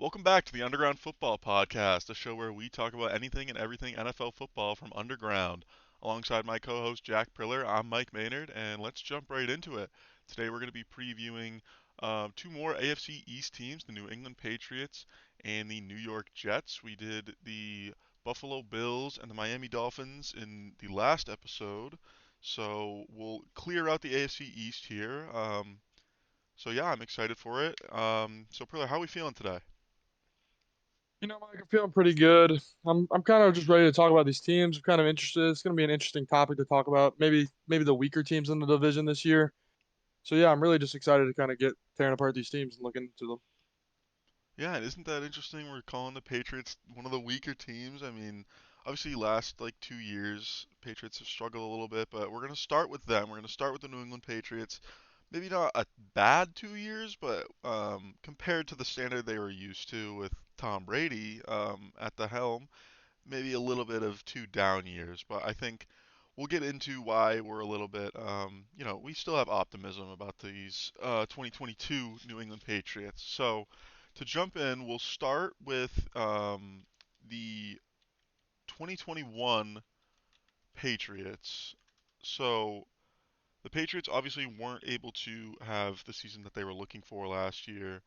Welcome back to the Underground Football Podcast, a show where we talk about anything and everything NFL football from underground. Alongside my co-host Jack Priller, I'm Mike Maynard, and let's jump right into it. Today we're going to be previewing two more AFC East teams, the New England Patriots and the New York Jets. We did the Buffalo Bills and the Miami Dolphins in the last episode, so we'll clear out the AFC East here. So yeah, I'm excited for it. So Priller, how are we feeling today? Mike, I'm feeling pretty good. I'm kind of just ready to talk about these teams. I'm kind of interested. It's going to be an interesting topic to talk about. Maybe the weaker teams in the division this year. So yeah, I'm really just excited to kind of get tearing apart these teams and looking into them. Yeah, and isn't that interesting? We're calling the Patriots one of the weaker teams. I mean, obviously, last like 2 years, Patriots have struggled a little bit, but we're gonna start with them. We're gonna start with the New England Patriots. Maybe not a bad 2 years, but compared to the standard they were used to with Tom Brady at the helm, maybe a little bit of 2 down years. But I think we'll get into why we're a little bit, we still have optimism about these 2022 New England Patriots. So to jump in, we'll start with the 2021 Patriots. So the Patriots obviously weren't able to have the season that they were looking for last year.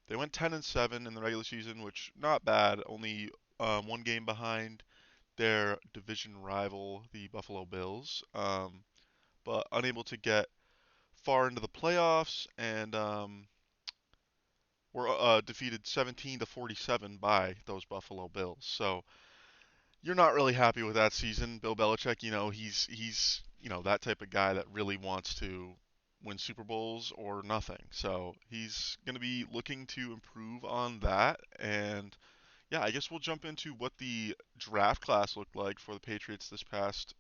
They went 10-7 in the regular season, which not bad. Only one game behind their division rival, the Buffalo Bills, but unable to get far into the playoffs and were defeated 17-47 by those Buffalo Bills. So you're not really happy with that season. Bill Belichick, he's that type of guy that really wants to win Super Bowls or nothing. So he's going to be looking to improve on that. And yeah, I guess we'll jump into what the draft class looked like for the Patriots this past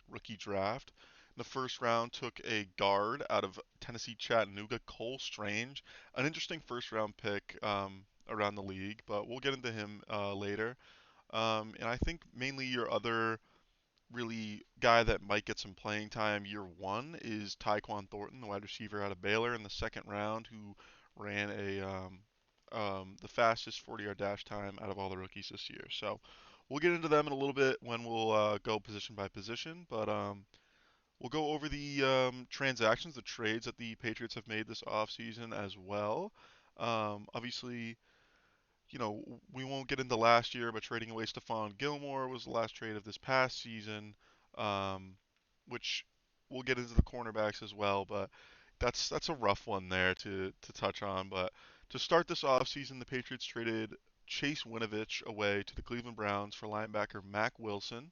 rookie draft. In the first round, took a guard out of Tennessee Chattanooga, Cole Strange, an interesting first round pick around the league, but we'll get into him later. And I think mainly your other really guy that might get some playing time year one is Taekwon Thornton, the wide receiver out of Baylor in the second round, who ran the fastest 40-yard dash time out of all the rookies this year. So we'll get into them in a little bit when we'll go position by position, but we'll go over the transactions, the trades that the Patriots have made this offseason as well. Obviously, we won't get into last year, but trading away Stephon Gilmore was the last trade of this past season, um, which we'll get into the cornerbacks as well, but that's a rough one there to touch on. But to start this offseason, the Patriots traded Chase Winovich away to the Cleveland Browns for linebacker Mack Wilson.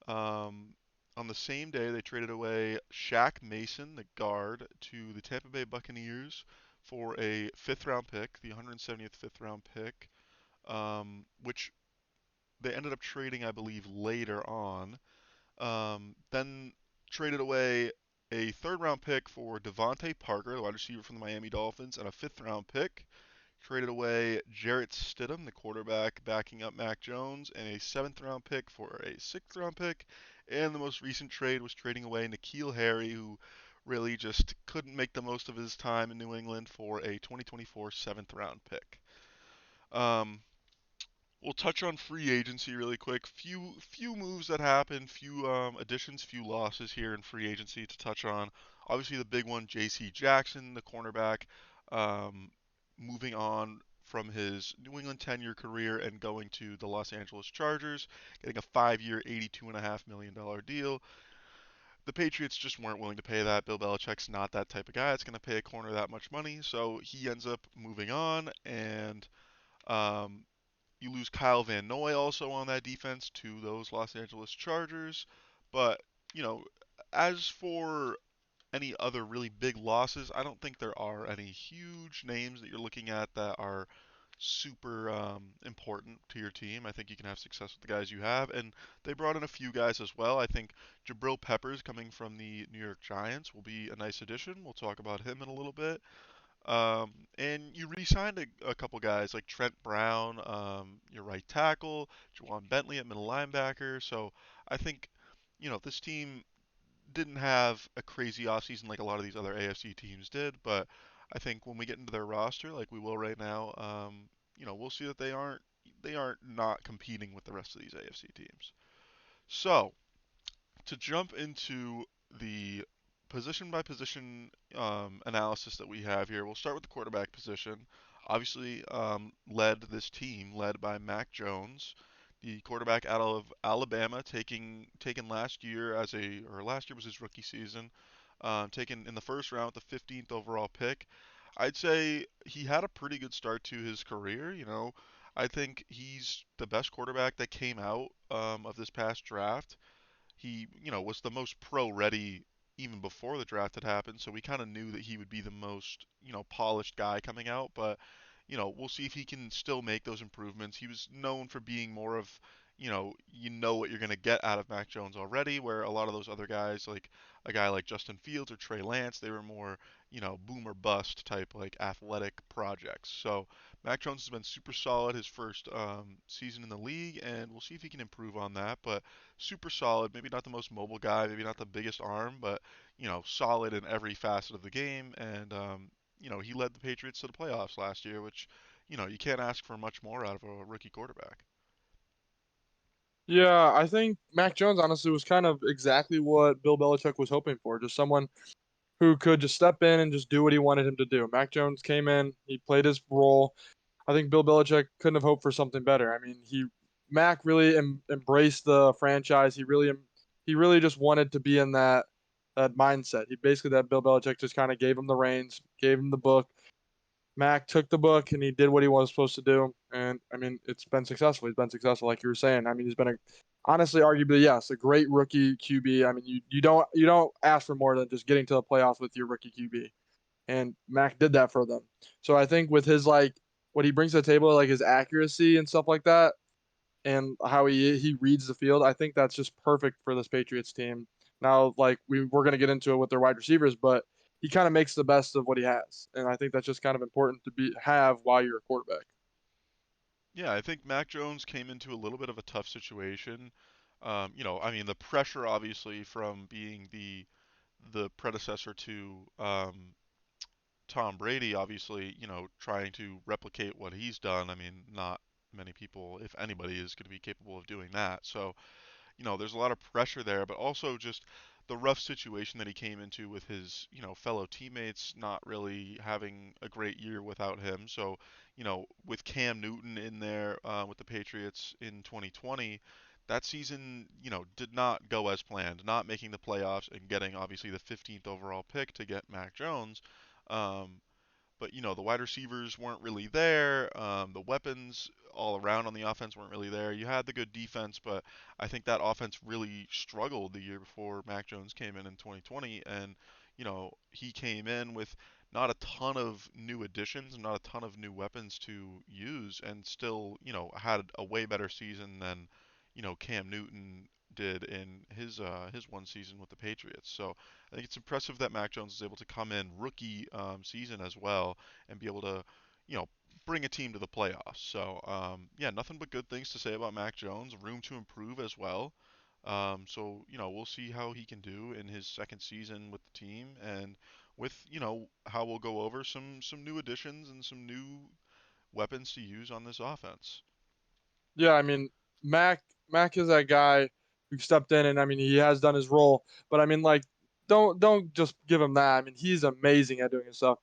Um, on the same day, they traded away Shaq Mason, the guard, to the Tampa Bay Buccaneers for a fifth round pick, the 170th fifth round pick, which they ended up trading, I believe, later on. Then traded away a third round pick for Devonta Parker, the wide receiver from the Miami Dolphins, and a fifth round pick. Traded away Jarrett Stidham, the quarterback, backing up Mack Jones, and a seventh round pick for a sixth round pick. And the most recent trade was trading away N'Keal Harry, who really just couldn't make the most of his time in New England for a 2024 seventh round pick. Um, we'll touch on free agency really quick. Few moves that happened, few additions, few losses here in free agency to touch on. Obviously, the big one, J.C. Jackson, the cornerback, um, moving on from his New England tenure career and going to the Los Angeles Chargers, getting a 5-year, $82.5 million deal. The Patriots just weren't willing to pay that. Bill Belichick's not that type of guy that's going to pay a corner that much money, so he ends up moving on and. Um, you lose Kyle Van Noy also on that defense to those Los Angeles Chargers. But, you know, as for any other really big losses, I don't think there are any huge names that you're looking at that are super important to your team. I think you can have success with the guys you have. And they brought in a few guys as well. I think Jabril Peppers coming from the New York Giants will be a nice addition. We'll talk about him in a little bit. And you re-signed a couple guys like Trent Brown, your right tackle, Juwan Bentley at middle linebacker. So I think, this team didn't have a crazy offseason like a lot of these other AFC teams did, but I think when we get into their roster, like we will right now, we'll see that they aren't not competing with the rest of these AFC teams. So to jump into the position by position analysis that we have here, we'll start with the quarterback position. Obviously, led this team led by Mack Jones, the quarterback out of Alabama, taken last year or last year was his rookie season, taken in the first round with the 15th overall pick. I'd say he had a pretty good start to his career. I think he's the best quarterback that came out of this past draft. He, was the most pro ready even before the draft had happened, so we kind of knew that he would be the most, polished guy coming out, but we'll see if he can still make those improvements. He was known for being more of, you know what you're going to get out of Mac Jones already, where a lot of those other guys, like a guy like Justin Fields or Trey Lance, they were more, boom or bust type, like athletic projects. So Mac Jones has been super solid his first season in the league, and we'll see if he can improve on that. But super solid. Maybe not the most mobile guy, maybe not the biggest arm, but solid in every facet of the game. And he led the Patriots to the playoffs last year, which you can't ask for much more out of a rookie quarterback. Yeah, I think Mac Jones honestly was kind of exactly what Bill Belichick was hoping for. Just someone who could just step in and just do what he wanted him to do. Mac Jones came in, he played his role. I think Bill Belichick couldn't have hoped for something better. I mean, Mac really embraced the franchise. He really just wanted to be in that mindset. He basically that Bill Belichick just kind of gave him the reins, gave him the book. Mac took the book and he did what he was supposed to do. And I mean, it's been successful. He's been successful, like you were saying. I mean, he's been honestly, arguably, yes, a great rookie QB. I mean, you don't ask for more than just getting to the playoffs with your rookie QB. And Mac did that for them. So I think with his like what he brings to the table, like his accuracy and stuff like that, and how he reads the field, I think that's just perfect for this Patriots team. Now, like we're gonna get into it with their wide receivers, but he kind of makes the best of what he has, and I think that's just kind of important to be have while you're a quarterback. Yeah, I think Mac Jones came into a little bit of a tough situation. I mean, the pressure obviously from being the predecessor to Tom Brady, obviously, trying to replicate what he's done. I mean, not many people, if anybody, is going to be capable of doing that. So, there's a lot of pressure there, but also just the rough situation that he came into with his, fellow teammates not really having a great year without him. So, with Cam Newton in there with the Patriots in 2020, that season, did not go as planned, not making the playoffs and getting obviously the 15th overall pick to get Mac Jones. Um, but the wide receivers weren't really there. The weapons all around on the offense weren't really there. You had the good defense, but I think that offense really struggled the year before Mac Jones came in 2020, and he came in with not a ton of new additions and not a ton of new weapons to use, and still had a way better season than Cam Newton did in his one season with the Patriots. So I think it's impressive that Mac Jones is able to come in rookie season as well and be able to, you know, bring a team to the playoffs. So yeah, nothing but good things to say about Mac Jones. Room to improve as well. So we'll see how he can do in his second season with the team, and with how we'll go over some new additions and some new weapons to use on this offense. Yeah, I mean, Mac is that guy who stepped in, and I mean, he has done his role. But I mean, like, don't just give him that. I mean, he's amazing at doing his stuff.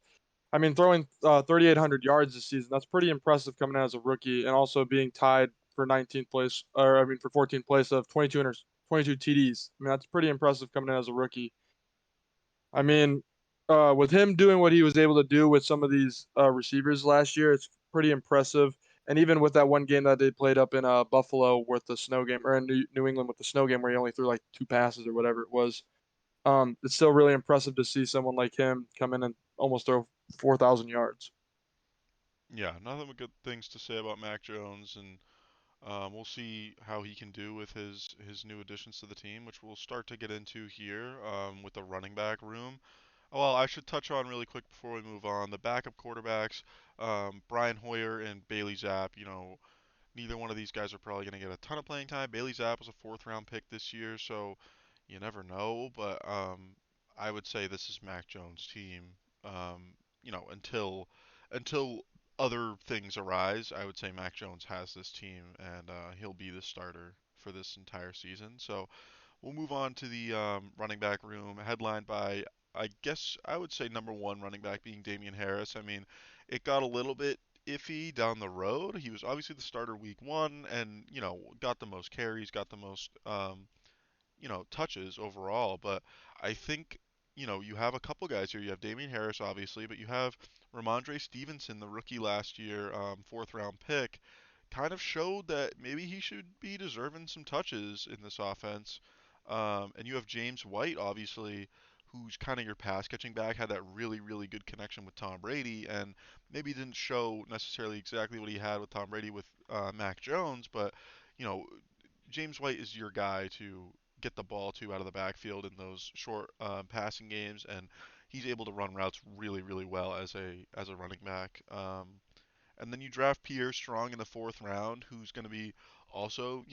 I mean, throwing 3,800 yards this season, that's pretty impressive coming out as a rookie, and also being tied for 19th place, or I mean, for 14th place of 22 TDs. I mean, that's pretty impressive coming in as a rookie. I mean, with him doing what he was able to do with some of these receivers last year, it's pretty impressive. And even with that one game that they played up in Buffalo with the snow game, or in New England with the snow game, where he only threw like two passes or whatever it was, it's still really impressive to see someone like him come in and almost throw 4,000 yards. Yeah, nothing but good things to say about Mac Jones, and we'll see how he can do with his new additions to the team, which we'll start to get into here with the running back room. Well, I should touch on really quick before we move on the backup quarterbacks, Brian Hoyer and Bailey Zapp. Neither one of these guys are probably going to get a ton of playing time. Bailey Zapp was a fourth round pick this year, so you never know. But I would say this is Mac Jones' team. until other things arise, I would say Mac Jones has this team, and he'll be the starter for this entire season. So we'll move on to the running back room, headlined by, I guess I would say, number one running back being Damian Harris. I mean, it got a little bit iffy down the road. He was obviously the starter week one, and got the most carries, got the most touches overall. But I think, you have a couple guys here. You have Damian Harris, obviously, but you have Ramondre Stevenson, the rookie last year, fourth round pick, kind of showed that maybe he should be deserving some touches in this offense. And you have James White, obviously, who's kind of your pass catching back, had that really, really good connection with Tom Brady, and maybe didn't show necessarily exactly what he had with Tom Brady with Mac Jones, but you know, James White is your guy to get the ball to out of the backfield in those short passing games, and he's able to run routes really, really well as a running back. And then you draft Pierre Strong in the fourth round, who's going to be also,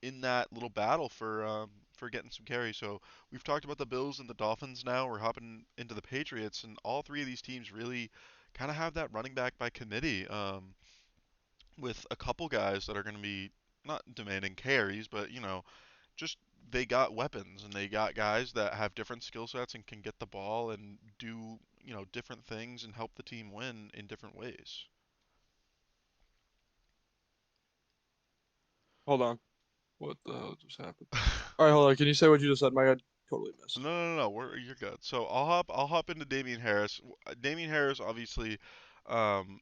in that little battle for getting some carries. So we've talked about the Bills and the Dolphins. Now we're hopping into the Patriots, and all three of these teams really kind of have that running back by committee. With a couple guys that are going to be not demanding carries, but just they got weapons and they got guys that have different skill sets and can get the ball and do different things and help the team win in different ways. Hold on. What the hell just happened? All right, hold on. Can you say what you just said? My God, totally No, missed. no, no, no. You're good. So I'll hop into Damian Harris. Damian Harris, obviously, um,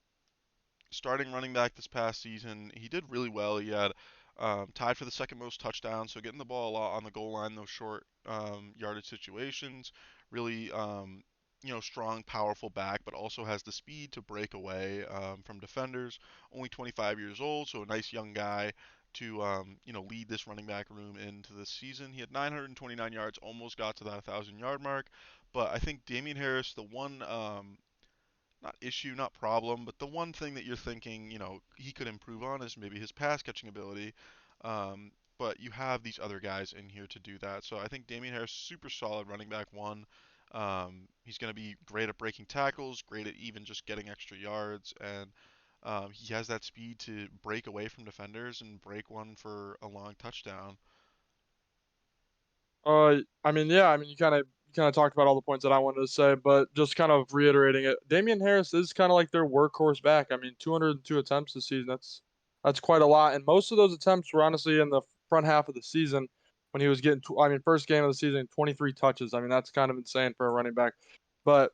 starting running back this past season. He did really well. He had tied for the second most touchdowns, so getting the ball a lot on the goal line, those short yardage situations. Really, strong, powerful back, but also has the speed to break away from defenders. Only 25 years old, so a nice young guy to lead this running back room into this season. He had 929 yards, almost got to that 1,000 yard mark. But I think Damian Harris, the one not issue, not problem, but the one thing that you're thinking, he could improve on is maybe his pass catching ability. Um, but you have these other guys in here to do that. So I think Damian Harris, super solid running back one. He's going to be great at breaking tackles, great at even just getting extra yards, and he has that speed to break away from defenders and break one for a long touchdown. I mean, yeah, I mean, you kind of talked about all the points that I wanted to say, but just kind of reiterating it. Damian Harris is kind of like their workhorse back. I mean, 202 attempts this season. That's quite a lot, and most of those attempts were honestly in the front half of the season when he was getting. I mean, first game of the season, 23 touches. I mean, that's kind of insane for a running back, but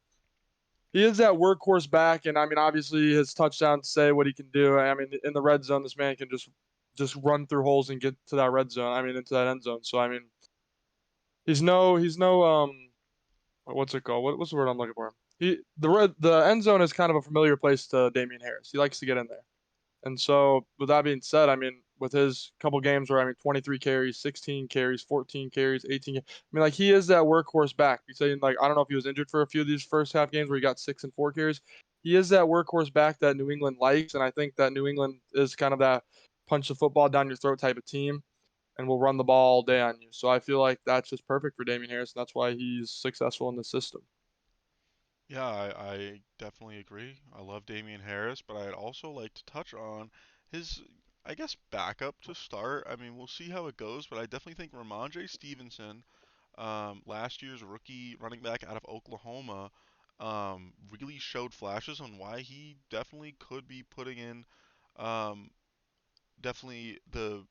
he is that workhorse back, and I mean, obviously his touchdowns say what he can do. I mean, in the red zone, this man can just run through holes and get to that red zone. I mean, into that end zone. So I mean, he's no what's it called? What's the word I'm looking for? The end zone is kind of a familiar place to Damian Harris. He likes to get in there. And so with that being said, I mean, with his couple games where I mean 23 carries, 16 carries, 14 carries, 18. I mean, like he is that workhorse back. You saying like I don't know if he was injured for a few of these first half games where he got 6 and 4 carries. He is that workhorse back that New England likes, and I think that New England is kind of that punch the football down your throat type of team and will run the ball all day on you. So I feel like that's just perfect for Damien Harris, and that's why he's successful in the system. Yeah, I definitely agree. I love Damian Harris, but I'd also like to touch on his, I guess, backup to start. I mean, we'll see how it goes, but I definitely think Ramondre Stevenson, last year's rookie running back out of Oklahoma, really showed flashes on why he definitely could be putting in, um, definitely the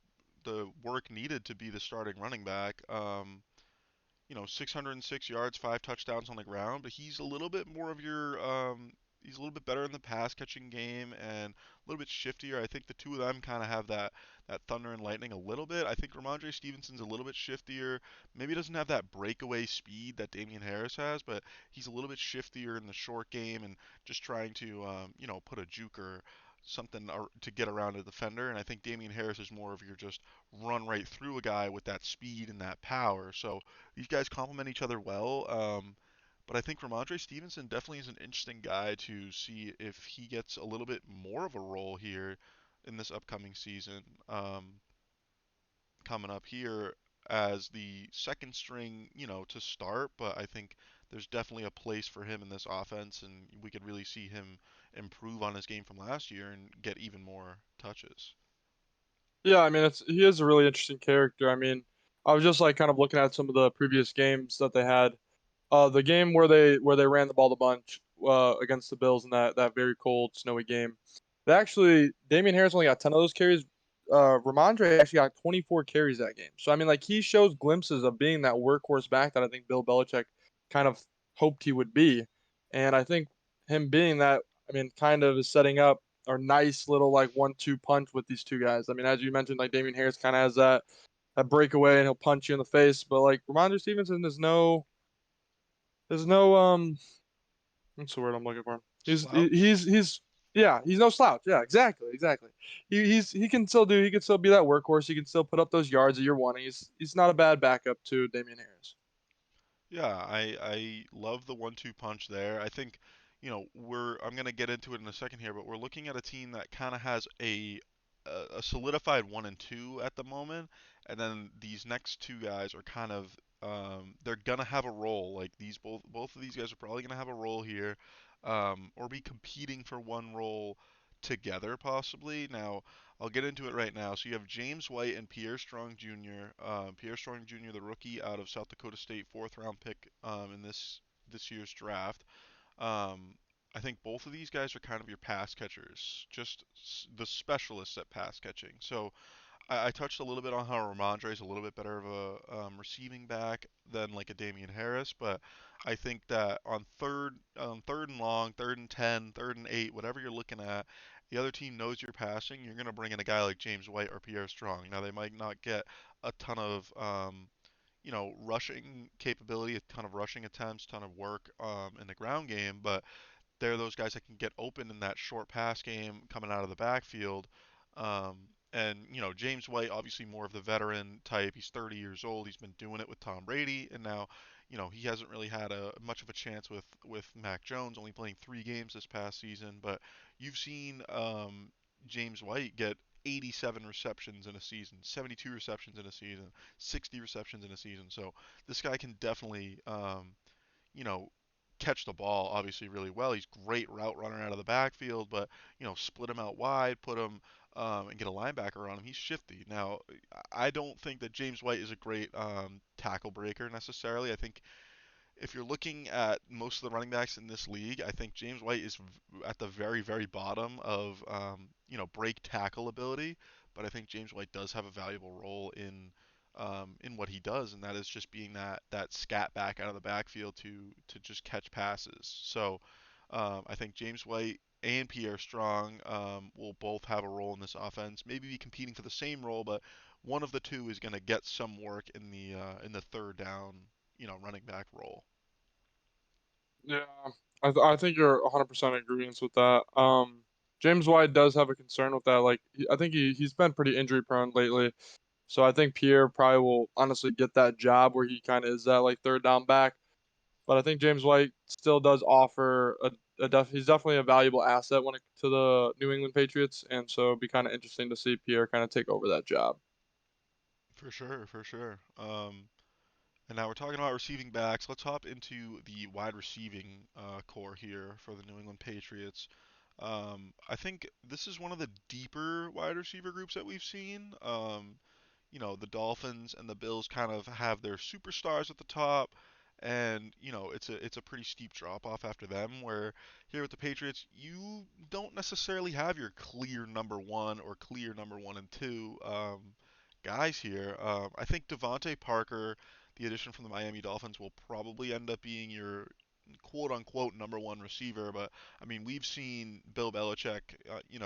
work needed to be the starting running back. 606 yards, 5 touchdowns on the ground, but he's a little bit more of your he's a little bit better in the pass catching game and a little bit shiftier. I think the two of them kind of have that thunder and lightning a little bit. I think Ramondre Stevenson's a little bit shiftier. Maybe doesn't have that breakaway speed that Damian Harris has, but he's a little bit shiftier in the short game and just trying to put a juke or something to get around a defender. And I think Damian Harris is more of your just run right through a guy with that speed and that power. So these guys complement each other well. But I think Ramondre Stevenson definitely is an interesting guy to see if he gets a little bit more of a role here in this upcoming season. Coming up here as the second string, to start. But I think there's definitely a place for him in this offense, and we could really see him improve on his game from last year and get even more touches. Yeah, I mean, he is a really interesting character. I mean, I was just like kind of looking at some of the previous games that they had. The game where they ran the ball a bunch against the Bills in that very cold, snowy game. They actually Damian Harris only got 10 of those carries. Ramondre actually got 24 carries that game. So I mean, like he shows glimpses of being that workhorse back that I think Bill Belichick kind of hoped he would be, and I think him being that, I mean, kind of is setting up a nice little like 1-2 punch with these two guys. I mean, as you mentioned, like Damian Harris kind of has that breakaway and he'll punch you in the face, but like Ramondre Stevenson is no there's no what's the word I'm looking for? Slouch? He's yeah, he's no slouch. Yeah, exactly. He can still be that workhorse. He can still put up those yards that you're wanting. He's not a bad backup to Damian Harris. Yeah, I love the 1-2 punch there. I think, I'm gonna get into it in a second here, but we're looking at a team that kind of has a solidified 1 and 2 at the moment, and then these next two guys are kind of they're gonna have a role. Like these both of these guys are probably gonna have a role here, or be competing for one role together possibly. Now, I'll get into it right now. So you have James White and Pierre Strong Jr. Pierre Strong Jr., the rookie out of South Dakota State, fourth round pick in this year's draft. Um, I think both of these guys are kind of your pass catchers, just the specialists at pass catching. So I touched a little bit on how Ramondre is a little bit better of a receiving back than like a Damian Harris, but I think that third and long, 3rd and 10, 3rd and 8, whatever you're looking at, the other team knows you're passing. You're gonna bring in a guy like James White or Pierre Strong. Now they might not get a ton of rushing capability, a ton of rushing attempts, ton of work in the ground game, but they're those guys that can get open in that short pass game coming out of the backfield. And James White, obviously more of the veteran type. He's 30 years old. He's been doing it with Tom Brady, and now, he hasn't really had a much of a chance with Mack Jones, only playing 3 games this past season. But you've seen James White get 87 receptions in a season, 72 receptions in a season, 60 receptions in a season. So this guy can definitely, you know, catch the ball obviously really well. He's great route runner out of the backfield, but split him out wide, put him and get a linebacker on him. He's shifty. Now, I don't think that James White is a great tackle breaker necessarily. I think if you're looking at most of the running backs in this league, I think James White is at the very, very bottom of break tackle ability. But I think James White does have a valuable role in what he does, and that is just being that scat back out of the backfield to just catch passes. So I think James White and Pierre Strong will both have a role in this offense. Maybe be competing for the same role, but one of the two is going to get some work in the third down, running back role. Yeah, I think you're 100% in agreement with that. James White does have a concern with that. Like, I think he's been pretty injury prone lately. So I think Pierre probably will honestly get that job where he kind of is that like third down back. But I think James White still does offer he's definitely a valuable asset when it to the New England Patriots, and so it'd be kind of interesting to see Pierre kind of take over that job. For sure, for sure. And now we're talking about receiving backs. Let's hop into the wide receiving core here for the New England Patriots. I think this is one of the deeper wide receiver groups that we've seen. The Dolphins and the Bills kind of have their superstars at the top, and it's a pretty steep drop off after them. Where here with the Patriots, you don't necessarily have your clear number one or clear number 1 and 2 guys here. I think Devonta Parker, the addition from the Miami Dolphins, will probably end up being your quote unquote number one receiver. But I mean, we've seen Bill Belichick, in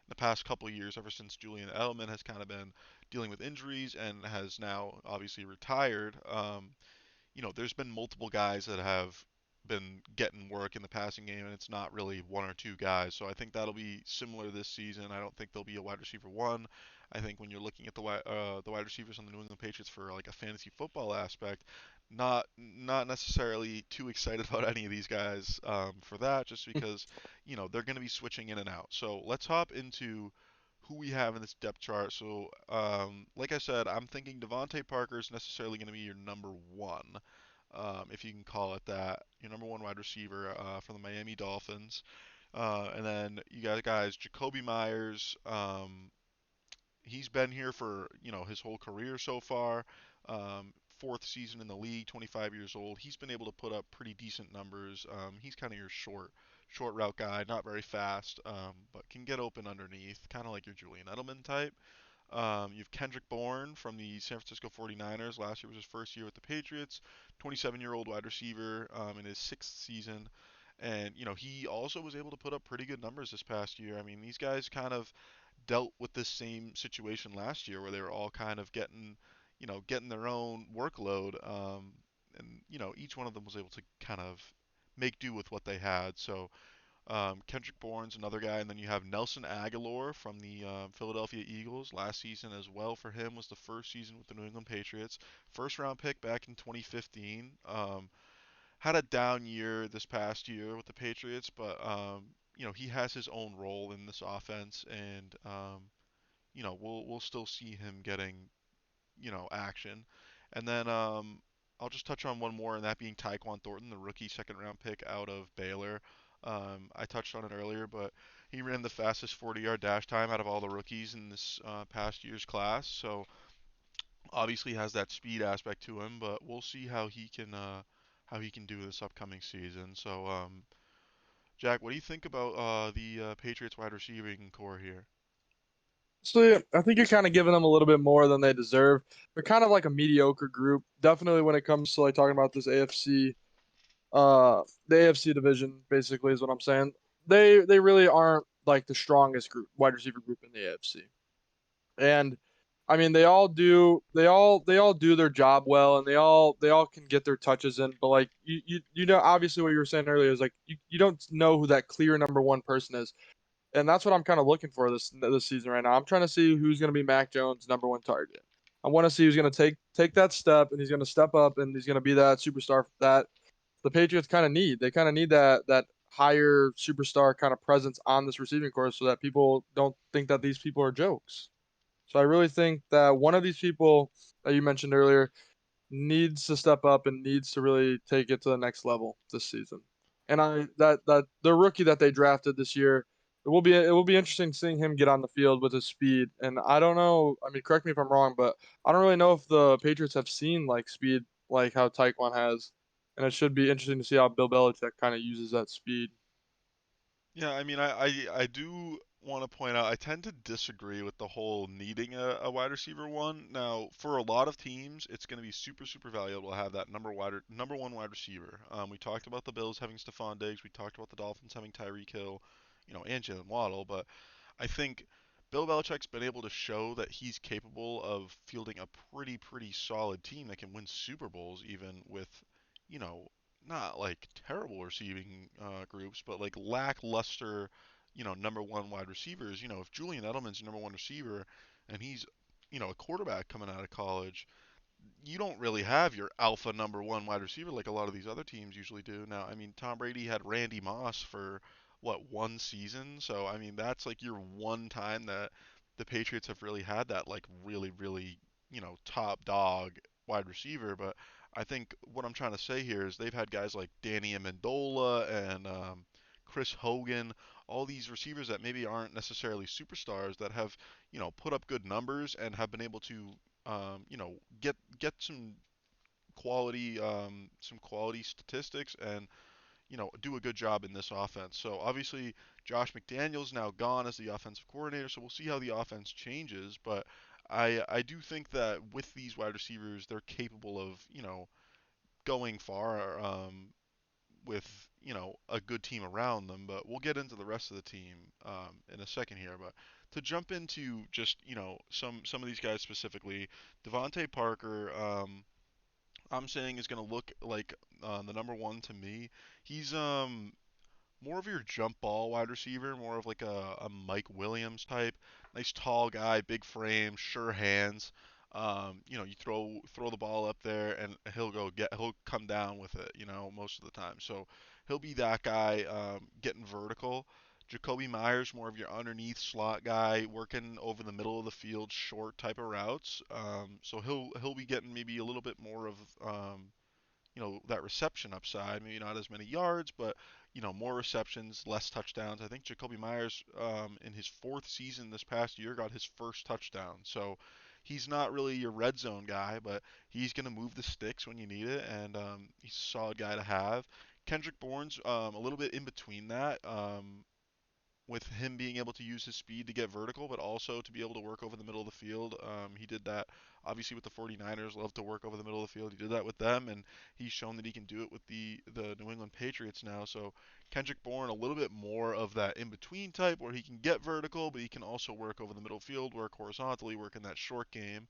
the past couple of years, ever since Julian Edelman has kind of been dealing with injuries and has now obviously retired. There's been multiple guys that have been getting work in the passing game, and it's not really one or two guys. So I think that'll be similar this season. I don't think there'll be a wide receiver one. I think when you're looking at the wide receivers on the New England Patriots for like a fantasy football aspect, not necessarily too excited about any of these guys for that, just because they're going to be switching in and out. So let's hop into who we have in this depth chart. So, like I said, I'm thinking Devontae Parker is necessarily going to be your number one. if you can call it that. Your number one wide receiver for the Miami Dolphins. And then you got guys Jacoby Myers. He's been here for his whole career so far. Fourth season in the league, 25 years old. He's been able to put up pretty decent numbers. He's kind of your short route guy, not very fast, but can get open underneath, kind of like your Julian Edelman type. You have Kendrick Bourne from the San Francisco 49ers. Last year was his first year with the Patriots. 27-year-old wide receiver in his sixth season. And, he also was able to put up pretty good numbers this past year. I mean, these guys kind of dealt with this same situation last year where they were all kind of getting their own workload. And, each one of them was able to kind of make do with what they had. So, Kendrick Bourne's another guy, and then you have Nelson Aguilor from the Philadelphia Eagles. Last season as well for him was the first season with the New England Patriots. First round pick back in 2015. Had a down year this past year with the Patriots, but he has his own role in this offense, and we'll still see him getting action. And then I'll just touch on one more, and that being Taekwon Thornton, the rookie second round pick out of Baylor. I touched on it earlier, but he ran the fastest 40-yard dash time out of all the rookies in this past year's class. So obviously has that speed aspect to him, but we'll see how he can do this upcoming season. So Jack, what do you think about the Patriots wide receiving core here? So I think you're kind of giving them a little bit more than they deserve. They're kind of like a mediocre group. Definitely when it comes to like talking about this the AFC division basically is what I'm saying. They really aren't like the strongest group wide receiver group in the AFC. And I mean they all do their job well and they all can get their touches in, but like you know obviously what you were saying earlier is like you don't know who that clear number one person is. And that's what I'm kind of looking for this season right now. I'm trying to see who's going to be Mac Jones' number one target. I want to see who's going to take that step, and he's going to step up, and he's going to be that superstar that the Patriots kind of need. They kind of need that higher superstar kind of presence on this receiving corps, so that people don't think that these people are jokes. So I really think that one of these people that you mentioned earlier needs to step up and needs to really take it to the next level this season. And I that the rookie that they drafted this year, it will be interesting seeing him get on the field with his speed. And I don't know, I mean, correct me if I'm wrong, but I don't really know if the Patriots have seen like speed like how Taekwon has. And it should be interesting to see how Bill Belichick kind of uses that speed. Yeah, I mean, I do want to point out I tend to disagree with the whole needing a wide receiver one. Now, for a lot of teams, it's going to be super valuable to have that number one wide receiver. We talked about the Bills having Stephon Diggs. We talked about the Dolphins having Tyreek Hill, and Jalen Waddle. But I think Bill Belichick's been able to show that he's capable of fielding a pretty solid team that can win Super Bowls even with, you know, not like terrible receiving groups, but like lackluster, number one wide receivers. If Julian Edelman's your number one receiver and he's, a quarterback coming out of college, you don't really have your alpha number one wide receiver like a lot of these other teams usually do. Now, I mean, Tom Brady had Randy Moss for what, one season? So, I mean, that's like your one time that the Patriots have really had that like really, top dog wide receiver. But I think what I'm trying to say here is they've had guys like Danny Amendola and Chris Hogan, all these receivers that maybe aren't necessarily superstars that have, put up good numbers and have been able to get some quality statistics and do a good job in this offense. So obviously Josh McDaniels now gone as the offensive coordinator, so we'll see how the offense changes. But I do think that with these wide receivers, they're capable of going far with a good team around them. But we'll get into the rest of the team in a second here. But to jump into just some of these guys specifically, Devonta Parker. I'm saying is going to look like the number one to me. He's more of your jump ball wide receiver, more of like a Mike Williams type. Nice tall guy, big frame, sure hands. You throw the ball up there and he'll come down with it, most of the time. So he'll be that guy getting vertical. Jacoby Myers, more of your underneath slot guy, working over the middle of the field, short type of routes. So he'll be getting maybe a little bit more of that reception upside. Maybe not as many yards, but more receptions, less touchdowns. I think Jacoby Myers, in his fourth season this past year, got his first touchdown. So he's not really your red zone guy, but he's going to move the sticks when you need it, and he's a solid guy to have. Kendrick Bourne's a little bit in between that. With him being able to use his speed to get vertical, but also to be able to work over the middle of the field. He did that obviously with the 49ers, love to work over the middle of the field. He did that with them, and he's shown that he can do it with the New England Patriots now. So Kendrick Bourne, a little bit more of that in between type where he can get vertical, but he can also work over the middle field, work horizontally, work in that short game.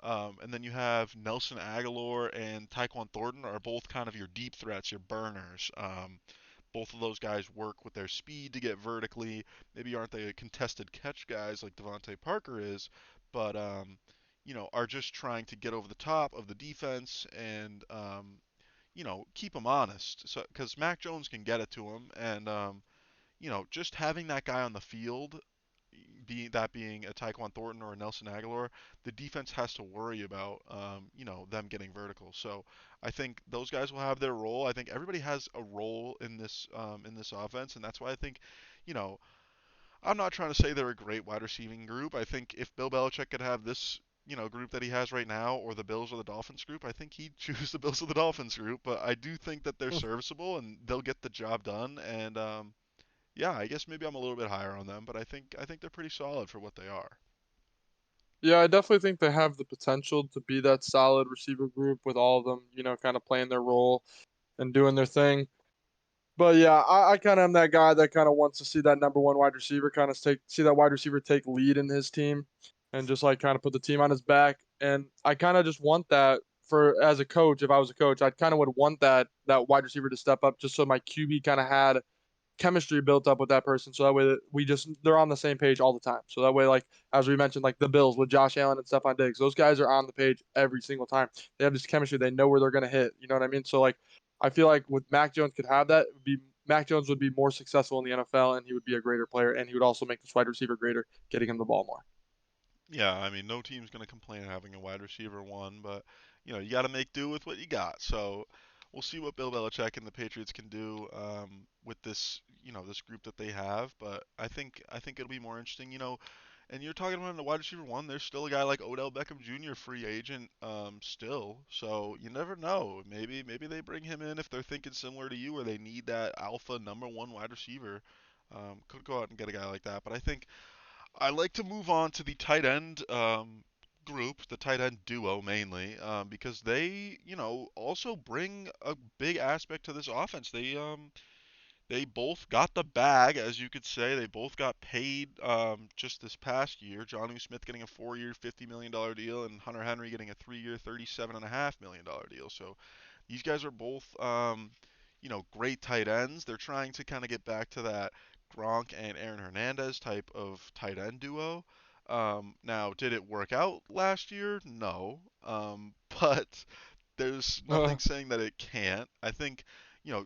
And then you have Nelson Aguilor and Taekwon Thornton are both kind of your deep threats, your burners. Both of those guys work with their speed to get vertically. Maybe aren't they contested catch guys like Devonta Parker is, but are just trying to get over the top of the defense and keep them honest. So because Mack Jones can get it to him, and just having that guy on the field, being a Taekwon Thornton or a Nelson Aguilar, the defense has to worry about them getting vertical. So I think those guys will have their role. I think everybody has a role in this offense, and that's why I think you know I'm not trying to say they're a great wide receiving group. I think if Bill Belichick could have this group that he has right now, or the Bills or the Dolphins group, I think he'd choose the Bills or the Dolphins group. But I do think that they're serviceable and they'll get the job done. And yeah, I guess maybe I'm a little bit higher on them, but I think they're pretty solid for what they are. Yeah, I definitely think they have the potential to be that solid receiver group with all of them, kind of playing their role and doing their thing. But yeah, I kind of am that guy that kind of wants to see that number one wide receiver kind of see that wide receiver take lead in his team and just like kind of put the team on his back. And I kind of just want that for as a coach. If I was a coach, I kind of would want that wide receiver to step up just so my QB kind of had chemistry built up with that person. So that way that they're on the same page all the time. So that way, like as we mentioned, like the Bills with Josh Allen and Stephon Diggs, those guys are on the page every single time. They have this chemistry. They know where they're gonna hit. You know what I mean? So like I feel like with Mac Jones could have that, it would be Mac Jones would be more successful in the NFL and he would be a greater player and he would also make this wide receiver greater, getting him the ball more. Yeah, I mean, no team's going to complain having a wide receiver one, but you got to make do with what you got. So we'll see what Bill Belichick and the Patriots can do with this group that they have. But I think it'll be more interesting. And you're talking about the wide receiver one. There's still a guy like Odell Beckham Jr. free agent still. So you never know. Maybe they bring him in if they're thinking similar to you, where they need that alpha number one wide receiver. Could go out and get a guy like that. But I think I like to move on to the tight end group, the tight end duo mainly, because they, also bring a big aspect to this offense. They both got the bag, as you could say. They both got paid just this past year. Jonnu Smith getting a 4-year, $50 million deal, and Hunter Henry getting a 3-year, $37.5 million deal. So these guys are both, great tight ends. They're trying to kind of get back to that Gronk and Aaron Hernandez type of tight end duo. Now, did it work out last year? No. But there's nothing saying that it can't. I think,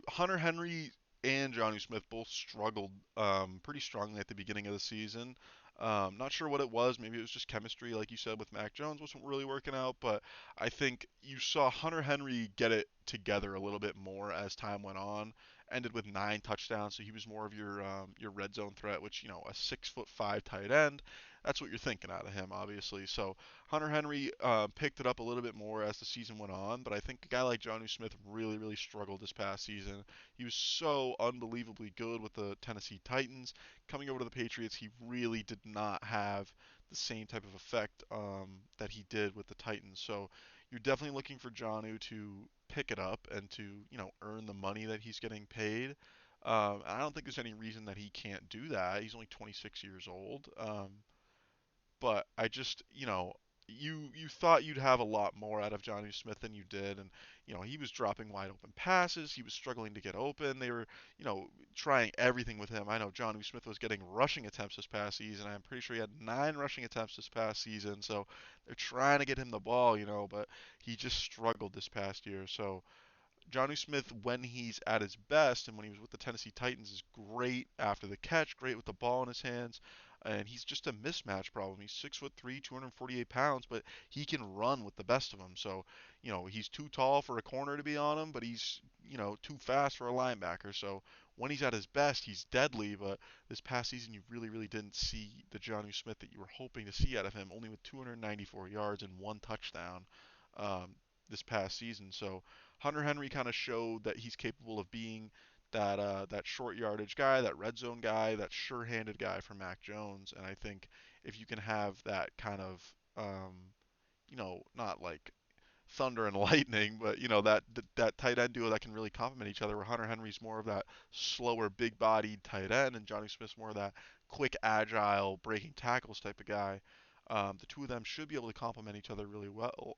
Hunter Henry and Johnny Smith both struggled pretty strongly at the beginning of the season. Not sure what it was. Maybe it was just chemistry, like you said, with Mack Jones wasn't really working out. But I think you saw Hunter Henry get it together a little bit more as time went on. Ended with 9 touchdowns, so he was more of your red zone threat, which a 6'5" tight end. That's what you're thinking out of him, obviously. So Hunter Henry picked it up a little bit more as the season went on, but I think a guy like Jonnu Smith really, really struggled this past season. He was so unbelievably good with the Tennessee Titans. Coming over to the Patriots, he really did not have the same type of effect that he did with the Titans. So you're definitely looking for Jonnu to pick it up and to earn the money that he's getting paid. I don't think there's any reason that he can't do that. He's only 26 years old. But I just, you thought you'd have a lot more out of Johnny Smith than you did, and he was dropping wide open passes. He was struggling to get open. They were, trying everything with him. I know Johnny Smith was getting rushing attempts this past season. I'm pretty sure he had 9 rushing attempts this past season. So they're trying to get him the ball, but he just struggled this past year. So Johnny Smith, when he's at his best and when he was with the Tennessee Titans, is great after the catch, great with the ball in his hands. and he's just a mismatch problem. He's 6'3", 248 pounds, but he can run with the best of them. So, he's too tall for a corner to be on him, but he's, too fast for a linebacker. So when he's at his best, he's deadly. But this past season, you really, really didn't see the Jonnu Smith that you were hoping to see out of him, only with 294 yards and one touchdown um, this past season. So Hunter Henry kind of showed that he's capable of being that short yardage guy, that red zone guy, that sure-handed guy for Mack Jones. And I think if you can have that kind of, not like thunder and lightning, but that tight end duo that can really complement each other. Where Hunter Henry's more of that slower, big-bodied tight end, and Johnny Smith's more of that quick, agile, breaking tackles type of guy. The two of them should be able to complement each other really well.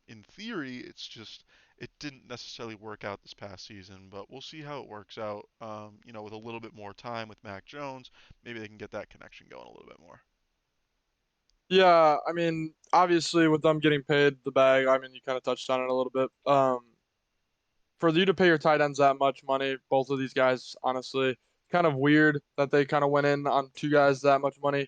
In theory, it's just it didn't necessarily work out this past season, but we'll see how it works out. With a little bit more time with Mack Jones, maybe they can get that connection going a little bit more. Yeah, I mean, obviously with them getting paid the bag, I mean, you kind of touched on it a little bit. For you to pay your tight ends that much money, both of these guys, honestly, kind of weird that they kind of went in on two guys that much money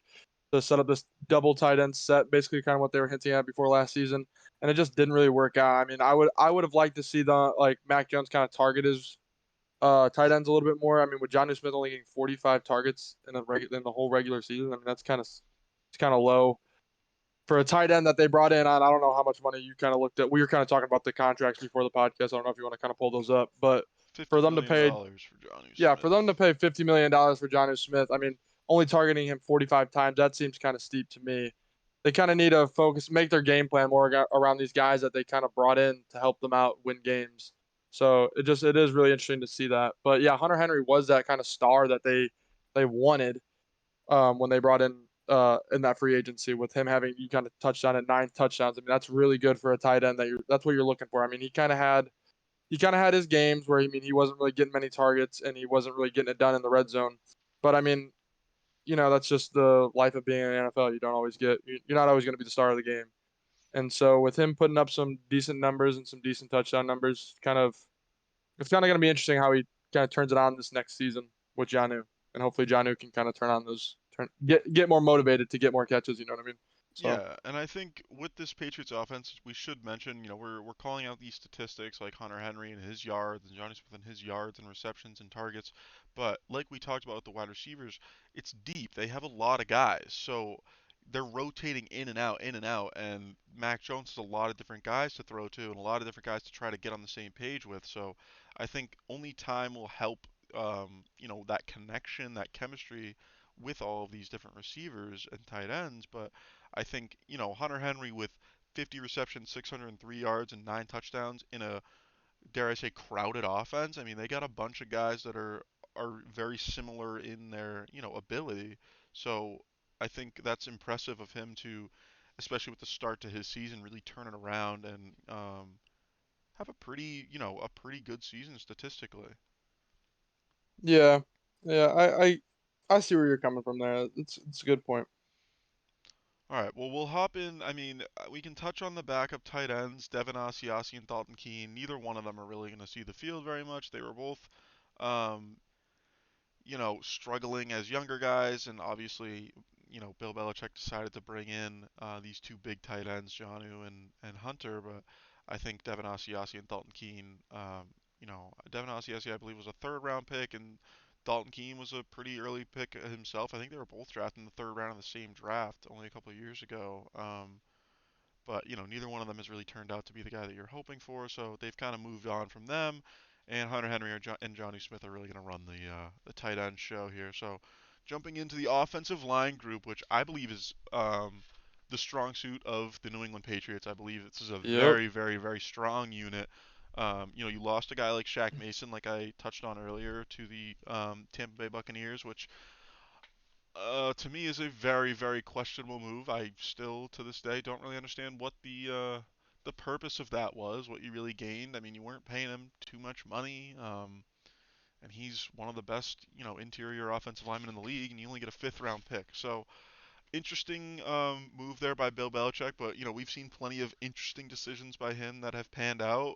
to set up this double tight end set, basically kind of what they were hinting at before last season, and it just didn't really work out. I mean, I would have liked to see the like Mac Jones kind of target his tight ends a little bit more. I mean, with Johnny Smith only getting 45 targets in the whole regular season, I mean that's kind of low for a tight end that they brought in on. I don't know how much money you kind of looked at. We were kind of talking about the contracts before the podcast. I don't know if you want to kind of pull those up, but for fifty them to million pay, dollars for Johnny yeah, for them to Smith. pay $50 million for Johnny Smith, I mean, only targeting him 45 times, that seems kind of steep to me. They kind of need to focus, make their game plan more around these guys that they kind of brought in to help them out win games. So it is really interesting to see that. But yeah, Hunter Henry was that kind of star that they wanted when they brought in that free agency with him having you kind of touched on it 9 touchdowns. I mean that's really good for a tight end that's what you're looking for. I mean he kind of had his games where he wasn't really getting many targets and he wasn't really getting it done in the red zone. But I mean that's just the life of being in the NFL. You don't always you're not always going to be the star of the game. And so with him putting up some decent numbers and some decent touchdown numbers, it's kind of going to be interesting how he kind of turns it on this next season with Janu, and hopefully Janu can kind of turn on those turn get more motivated to get more catches. You know what I mean? So Yeah, and I think with this Patriots offense, we should mention, we're calling out these statistics like Hunter Henry and his yards and Johnny Smith and his yards and receptions and targets, but like we talked about with the wide receivers, it's deep. They have a lot of guys, so they're rotating in and out, and Mac Jones has a lot of different guys to throw to and a lot of different guys to try to get on the same page with. So I think only time will help, that connection, that chemistry with all of these different receivers and tight ends, but I think, Hunter Henry with 50 receptions, 603 yards, and 9 touchdowns in a, dare I say, crowded offense. I mean, they got a bunch of guys that are very similar in their, ability. So I think that's impressive of him to, especially with the start to his season, really turn it around and have a pretty good season statistically. yeah, yeah, I see where you're coming from there. It's a good point. All right, well, we'll hop in. I mean, we can touch on the backup tight ends, Devin Asiasi and Dalton Keene. Neither one of them are really going to see the field very much. They were both, um, struggling as younger guys, and obviously, Bill Belichick decided to bring in these two big tight ends, Jonnu and Hunter. But I think Devin Asiasi and Dalton Keene, Devin Asiasi, I believe, was a third round pick, and Dalton Keene was a pretty early pick himself. I think they were both drafted in the third round of the same draft only a couple of years ago. But neither one of them has really turned out to be the guy that you're hoping for. So they've kind of moved on from them. And Hunter Henry and Johnny Smith are really going to run the tight end show here. So jumping into the offensive line group, which I believe is the strong suit of the New England Patriots. I believe this is a Yep. very, very, very strong unit. You lost a guy like Shaq Mason, like I touched on earlier, to the Tampa Bay Buccaneers, which to me is a very, very questionable move. I still, to this day, don't really understand what the purpose of that was, what you really gained. I mean, you weren't paying him too much money, and he's one of the best, interior offensive linemen in the league, and you only get a fifth round pick. So interesting move there by Bill Belichick, but we've seen plenty of interesting decisions by him that have panned out.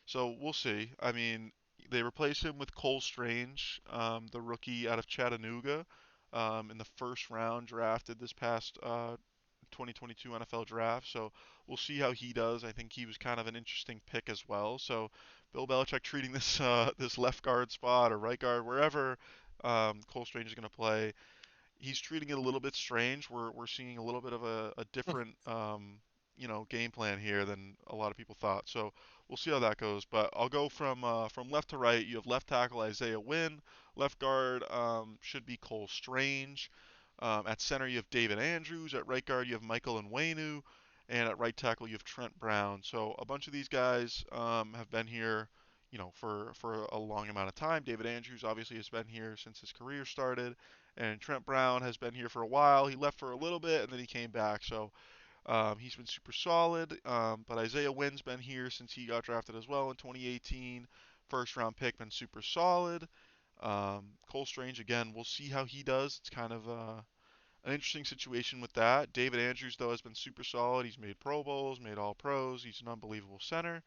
So we'll see. I mean, they replace him with Cole Strange, the rookie out of Chattanooga. in the first round drafted this past 2022 NFL draft. So we'll see how he does. I think he was kind of an interesting pick as well. So Bill Belichick treating this this left guard spot or right guard wherever Cole Strange is going to play, he's treating it a little bit strange. We're seeing a little bit of a different game plan here than a lot of people thought. So we'll see how that goes. But I'll go from left to right. You have left tackle Isaiah Wynn. Left guard should be Cole Strange. At center you have David Andrews. At right guard you have Michael Onwenu. And at right tackle you have Trent Brown. So a bunch of these guys have been here, for a long amount of time. David Andrews obviously has been here since his career started, and Trent Brown has been here for a while. He left for a little bit and then he came back, so he's been super solid. But Isaiah Wynn's been here since he got drafted as well in 2018. First round pick, been super solid. Cole Strange again, we'll see how he does. It's kind of an interesting situation with that. David Andrews though has been super solid. He's made Pro Bowls, made All Pros. He's an unbelievable center.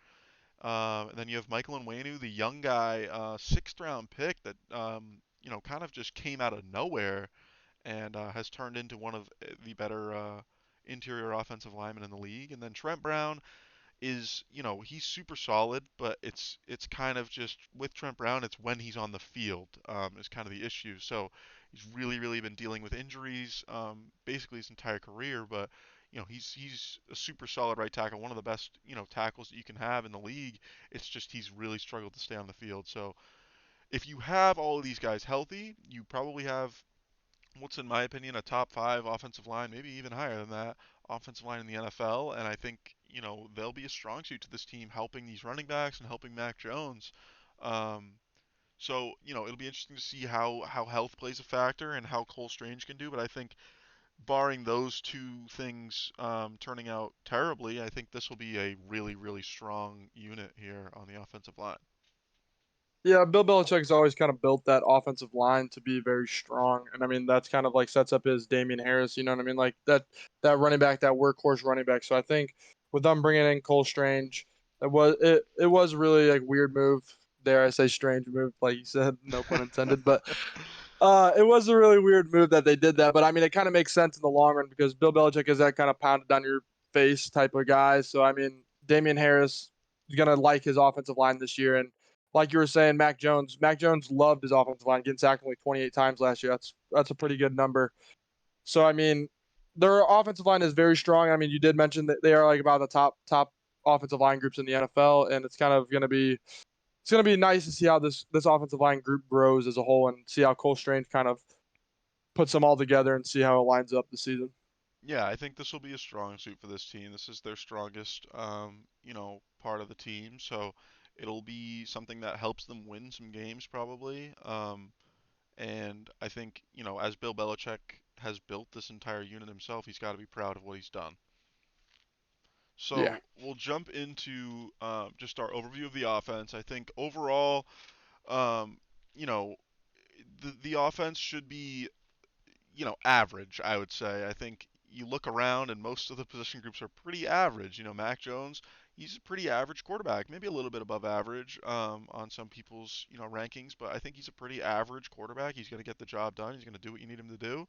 And then you have Michael Onwenu, the young guy, sixth round pick that kind of just came out of nowhere and has turned into one of the better interior offensive linemen in the league. And then Trent Brown is, he's super solid, but it's kind of just with Trent Brown, it's when he's on the field is kind of the issue. So he's really been dealing with injuries basically his entire career, but he's a super solid right tackle, one of the best tackles that you can have in the league. It's just he's really struggled to stay on the field. So if you have all of these guys healthy, you probably have what's in my opinion a top five offensive line, maybe even higher than that, offensive line in the NFL. And I think they'll be a strong suit to this team, helping these running backs and helping Mack Jones. Um, so it'll be interesting to see how health plays a factor and how Cole Strange can do. But I think barring those two things turning out terribly, I think this will be a really strong unit here on the offensive line. Yeah, Bill Belichick's always kind of built that offensive line to be very strong, and I mean that's kind of like sets up his Damian Harris. You know what I mean? Like that running back, that workhorse running back. So I think with them bringing in Cole Strange, it was really like weird move. Dare I say strange move, like you said, no pun intended. But it was a really weird move that they did that. But I mean, it kind of makes sense in the long run because Bill Belichick is that kind of pounded on your face type of guy. So I mean, Damian Harris is gonna like his offensive line this year, and like you were saying, Mack Jones loved his offensive line, getting sacked only 28 times last year. That's a pretty good number. So I mean, their offensive line is very strong. I mean, you did mention that they are like about the top offensive line groups in the NFL, and it's gonna be nice to see how this offensive line group grows as a whole, and see how Cole Strange kind of puts them all together and see how it lines up this season. Yeah, I think this will be a strong suit for this team. This is their strongest, part of the team. So it'll be something that helps them win some games probably. And I think, as Bill Belichick has built this entire unit himself, he's got to be proud of what he's done. Yeah. So we'll jump into just our overview of the offense. I think overall, um, you know, the offense should be average, I would say. I think you look around and most of the position groups are pretty average. Mac Jones, he's a pretty average quarterback, maybe a little bit above average on some people's, rankings, but I think he's a pretty average quarterback. He's going to get the job done. He's going to do what you need him to do.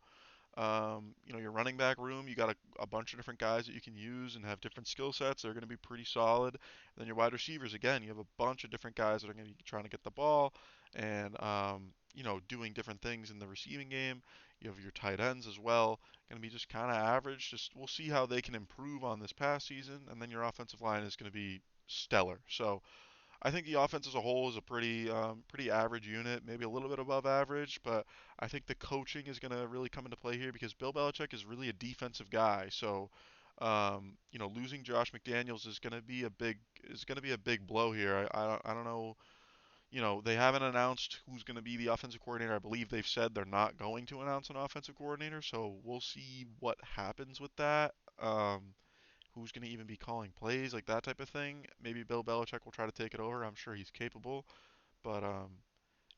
Your running back room, you got a bunch of different guys that you can use and have different skill sets. They're going to be pretty solid. And then your wide receivers, again, you have a bunch of different guys that are going to be trying to get the ball and, doing different things in the receiving game. You have your tight ends as well, going to be just kind of average. Just we'll see how they can improve on this past season, and then your offensive line is going to be stellar. So I think the offense as a whole is a pretty average unit, maybe a little bit above average, but I think the coaching is going to really come into play here because Bill Belichick is really a defensive guy. So, losing Josh McDaniels is going to be a big blow here. I don't know. They haven't announced who's going to be the offensive coordinator. I believe they've said they're not going to announce an offensive coordinator, so we'll see what happens with that. Who's going to even be calling plays, like that type of thing. Maybe Bill Belichick will try to take it over. I'm sure he's capable, but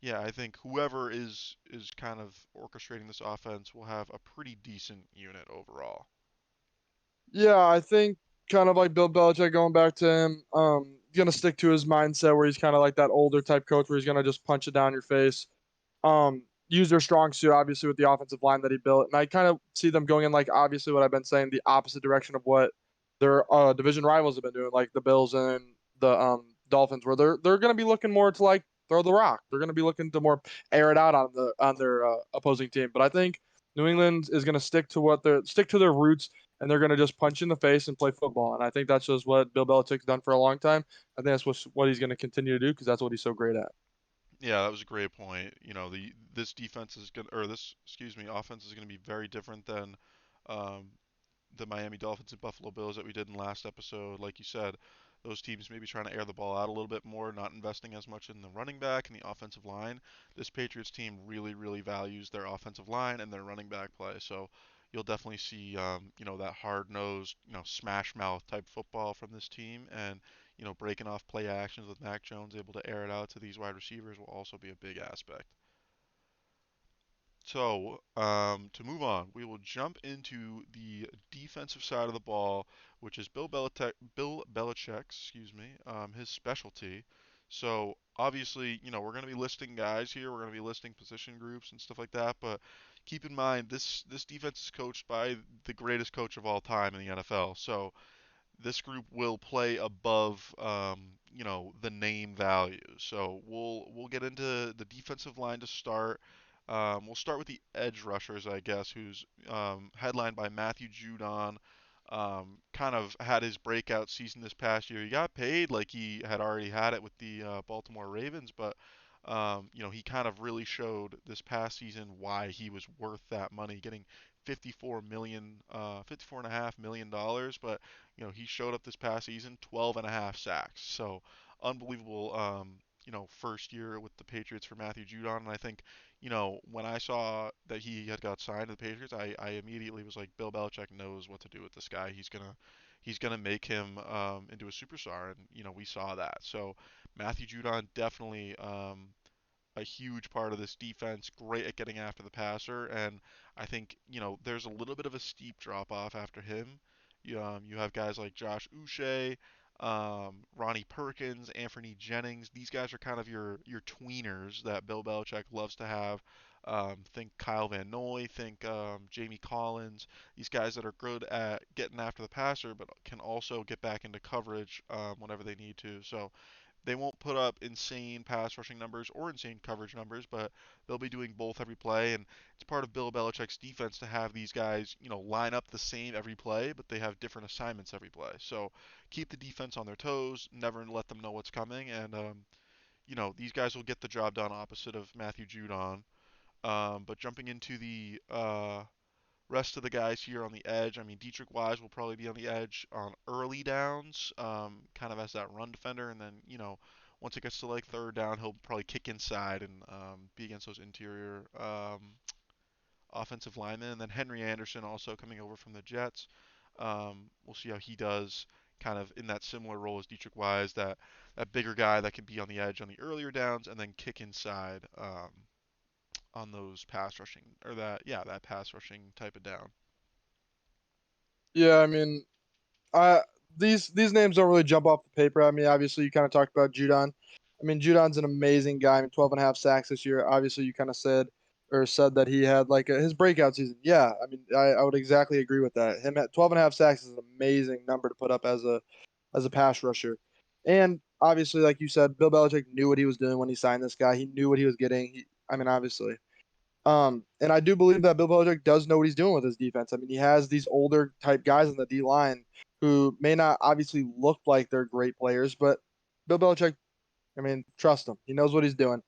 yeah, I think whoever is kind of orchestrating this offense will have a pretty decent unit overall. Yeah, I think kind of like Bill Belichick going back to him, gonna stick to his mindset where he's kind of like that older type coach where he's gonna just punch it down your face. use their strong suit, obviously, with the offensive line that he built. And I kind of see them going in, like, obviously, what I've been saying, the opposite direction of what their division rivals have been doing, like the Bills and the Dolphins, where they're going to be looking more to like throw the rock. They're going to be looking to more air it out on their opposing team. But I think New England is going to stick to their roots, and they're going to just punch in the face and play football. And I think that's just what Bill Belichick's done for a long time. I think that's what he's going to continue to do because that's what he's so great at. Yeah, that was a great point. You know, the this defense is going or this, excuse me, offense is going to be very different than um, the Miami Dolphins and Buffalo Bills that we did in last episode. Like you said, those teams maybe trying to air the ball out a little bit more, not investing as much in the running back and the offensive line. This Patriots team really, really values their offensive line and their running back play. So you'll definitely see, that hard-nosed, smash mouth type football from this team, and breaking off play actions with Mack Jones able to air it out to these wide receivers will also be a big aspect. So, to move on, we will jump into the defensive side of the ball, which is Bill Belichick, excuse me, his specialty. So, obviously, we're going to be listing guys here. We're going to be listing position groups and stuff like that. But keep in mind, this defense is coached by the greatest coach of all time in the NFL. So, this group will play above the name value. So we'll get into the defensive line to start. We'll start with the edge rushers, I guess, who's headlined by Matthew Judon. Kind of had his breakout season this past year. He got paid like he had already had it with the Baltimore Ravens, but he kind of really showed this past season why he was worth that money, getting 54.5 million dollars. But he showed up this past season, 12 and a half sacks. So unbelievable, first year with the Patriots for Matthew Judon. And I think, when I saw that he had got signed to the Patriots, I immediately was like, Bill Belichick knows what to do with this guy. He's gonna make him into a superstar, and we saw that. So Matthew Judon definitely a huge part of this defense, great at getting after the passer, and I think, there's a little bit of a steep drop off after him. You have guys like Josh Uche, Ronnie Perkins, Anthony Jennings. These guys are kind of your tweeners that Bill Belichick loves to have. Think Kyle Van Noy, think Jamie Collins. These guys that are good at getting after the passer, but can also get back into coverage whenever they need to. So they won't put up insane pass rushing numbers or insane coverage numbers, but they'll be doing both every play. And it's part of Bill Belichick's defense to have these guys, line up the same every play, but they have different assignments every play. So keep the defense on their toes, never let them know what's coming, and these guys will get the job done opposite of Matthew Judon. But jumping into the rest of the guys here on the edge, I mean, Dietrich Wise will probably be on the edge on early downs, kind of as that run defender, and then once it gets to like third down, he'll probably kick inside and be against those interior offensive linemen. And then Henry Anderson also coming over from the Jets. We'll see how he does, kind of in that similar role as Dietrich Wise, that bigger guy that can be on the edge on the earlier downs and then kick inside on those pass rushing or that pass rushing type of down. Yeah, I mean, I these names don't really jump off the paper. I mean, obviously, you kind of talked about Judon. I mean, Judon's an amazing guy. I mean, 12 and a half sacks this year. Obviously, you kind of said that he had like his breakout season. Yeah, I mean, I would exactly agree with that. Him at 12 and a half sacks is an amazing number to put up as a pass rusher. And obviously, like you said, Bill Belichick knew what he was doing when he signed this guy. He knew what he was getting. I mean, obviously. And I do believe that Bill Belichick does know what he's doing with his defense. I mean, he has these older type guys in the D line who may not obviously look like they're great players, but Bill Belichick, I mean, trust him. He knows what he's doing.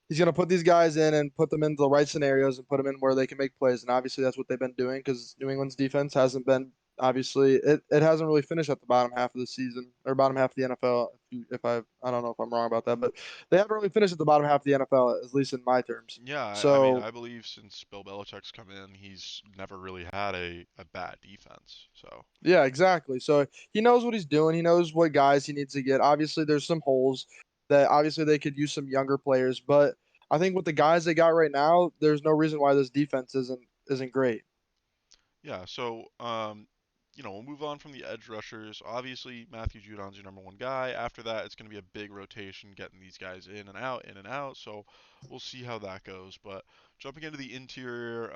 He's going to put these guys in and put them in the right scenarios and put them in where they can make plays. And obviously, that's what they've been doing because New England's defense hasn't been obviously it hasn't really finished at the bottom half of the season or bottom half of the NFL. If I don't know if I'm wrong about that, but they haven't really finished at the bottom half of the NFL, at least in my terms. Yeah, I mean, So I believe since Bill Belichick's come in, he's never really had a bad defense. So, yeah, exactly. So he knows what he's doing. He knows what guys he needs to get. Obviously, there's some holes that obviously they could use some younger players, but I think with the guys they got right now, there's no reason why this defense isn't great. yeah, so we'll move on from the edge rushers. Obviously, Matthew Judon's your number one guy. After that, it's going to be a big rotation getting these guys in and out, in and out. So we'll see how that goes. But jumping into the interior,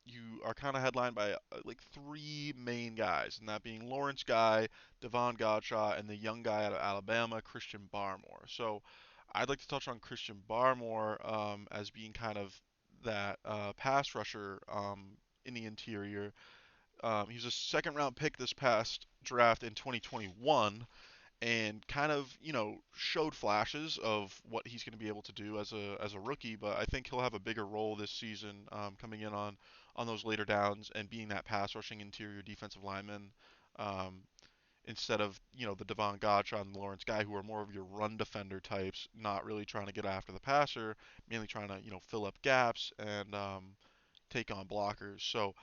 you are kind of headlined by like three main guys, and that being Lawrence Guy, Devon Godchaux, and the young guy out of Alabama, Christian Barmore. So I'd like to touch on Christian Barmore as being kind of that pass rusher in the interior. He was a second round pick this past draft in 2021 and kind of, showed flashes of what he's going to be able to do as a rookie, but I think he'll have a bigger role this season coming in on those later downs and being that pass rushing interior defensive lineman um, instead of, the Devon Gotcha and Lawrence Guy who are more of your run defender types, not really trying to get after the passer, mainly trying to, fill up gaps and take on blockers. So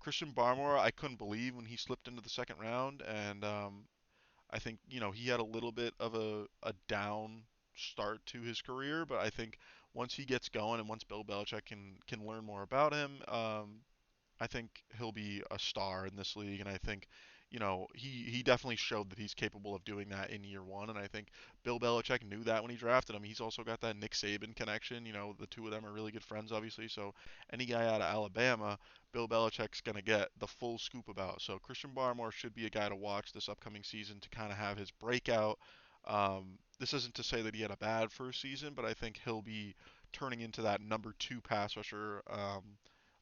Christian Barmore, I couldn't believe when he slipped into the second round, and I think he had a little bit of a down start to his career, but I think once he gets going and once Bill Belichick can learn more about him, I think he'll be a star in this league, and I think, he definitely showed that he's capable of doing that in year one, and I think Bill Belichick knew that when he drafted him. He's also got that Nick Saban connection. The two of them are really good friends, obviously. So any guy out of Alabama, Bill Belichick's gonna get the full scoop about. So Christian Barmore should be a guy to watch this upcoming season to kind of have his breakout. This isn't to say that he had a bad first season, but I think he'll be turning into that number two pass rusher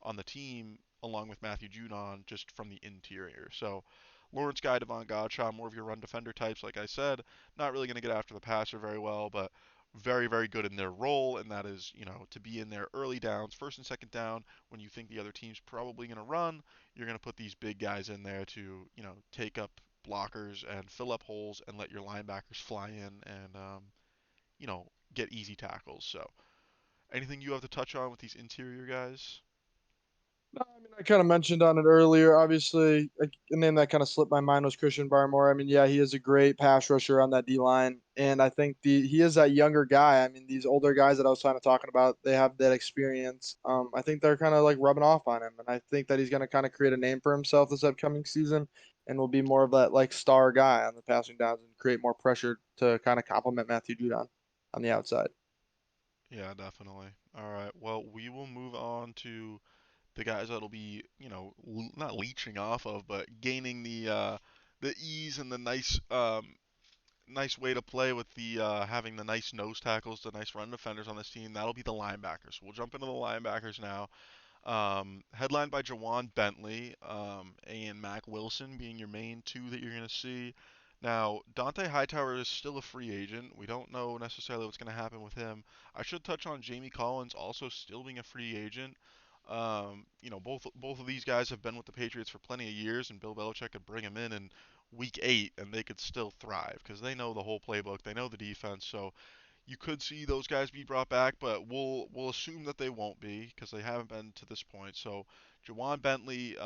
on the team along with Matthew Judon just from the interior. So Lawrence Guy, Devon Godchaux, more of your run defender types, like I said, not really going to get after the passer very well, but very, very good in their role, and that is, to be in there early downs, first and second down, when you think the other team's probably going to run, you're going to put these big guys in there to, take up blockers and fill up holes and let your linebackers fly in and, get easy tackles. So, anything you have to touch on with these interior guys? No, I mean, I kind of mentioned on it earlier. Obviously, a name that kind of slipped my mind was Christian Barmore. I mean, yeah, he is a great pass rusher on that D line, and I think he is that younger guy. I mean, these older guys that I was kind of talking about, they have that experience. I think they're kind of like rubbing off on him, and I think that he's going to kind of create a name for himself this upcoming season, and will be more of that like star guy on the passing downs and create more pressure to kind of complement Matthew Judon on the outside. Yeah, definitely. All right. Well, we will move on to the guys that'll be, not leeching off of, but gaining the ease and the nice way to play with the having the nice nose tackles, the nice run defenders on this team. That'll be the linebackers. We'll jump into the linebackers now. Headlined by Juwan Bentley and Mack Wilson being your main two that you're going to see. Now, Dante Hightower is still a free agent. We don't know necessarily what's going to happen with him. I should touch on Jamie Collins also still being a free agent. Both of these guys have been with the Patriots for plenty of years, and Bill Belichick could bring them in week 8, and they could still thrive because they know the whole playbook, they know the defense. So you could see those guys be brought back, but we'll assume that they won't be because they haven't been to this point. So Juwan Bentley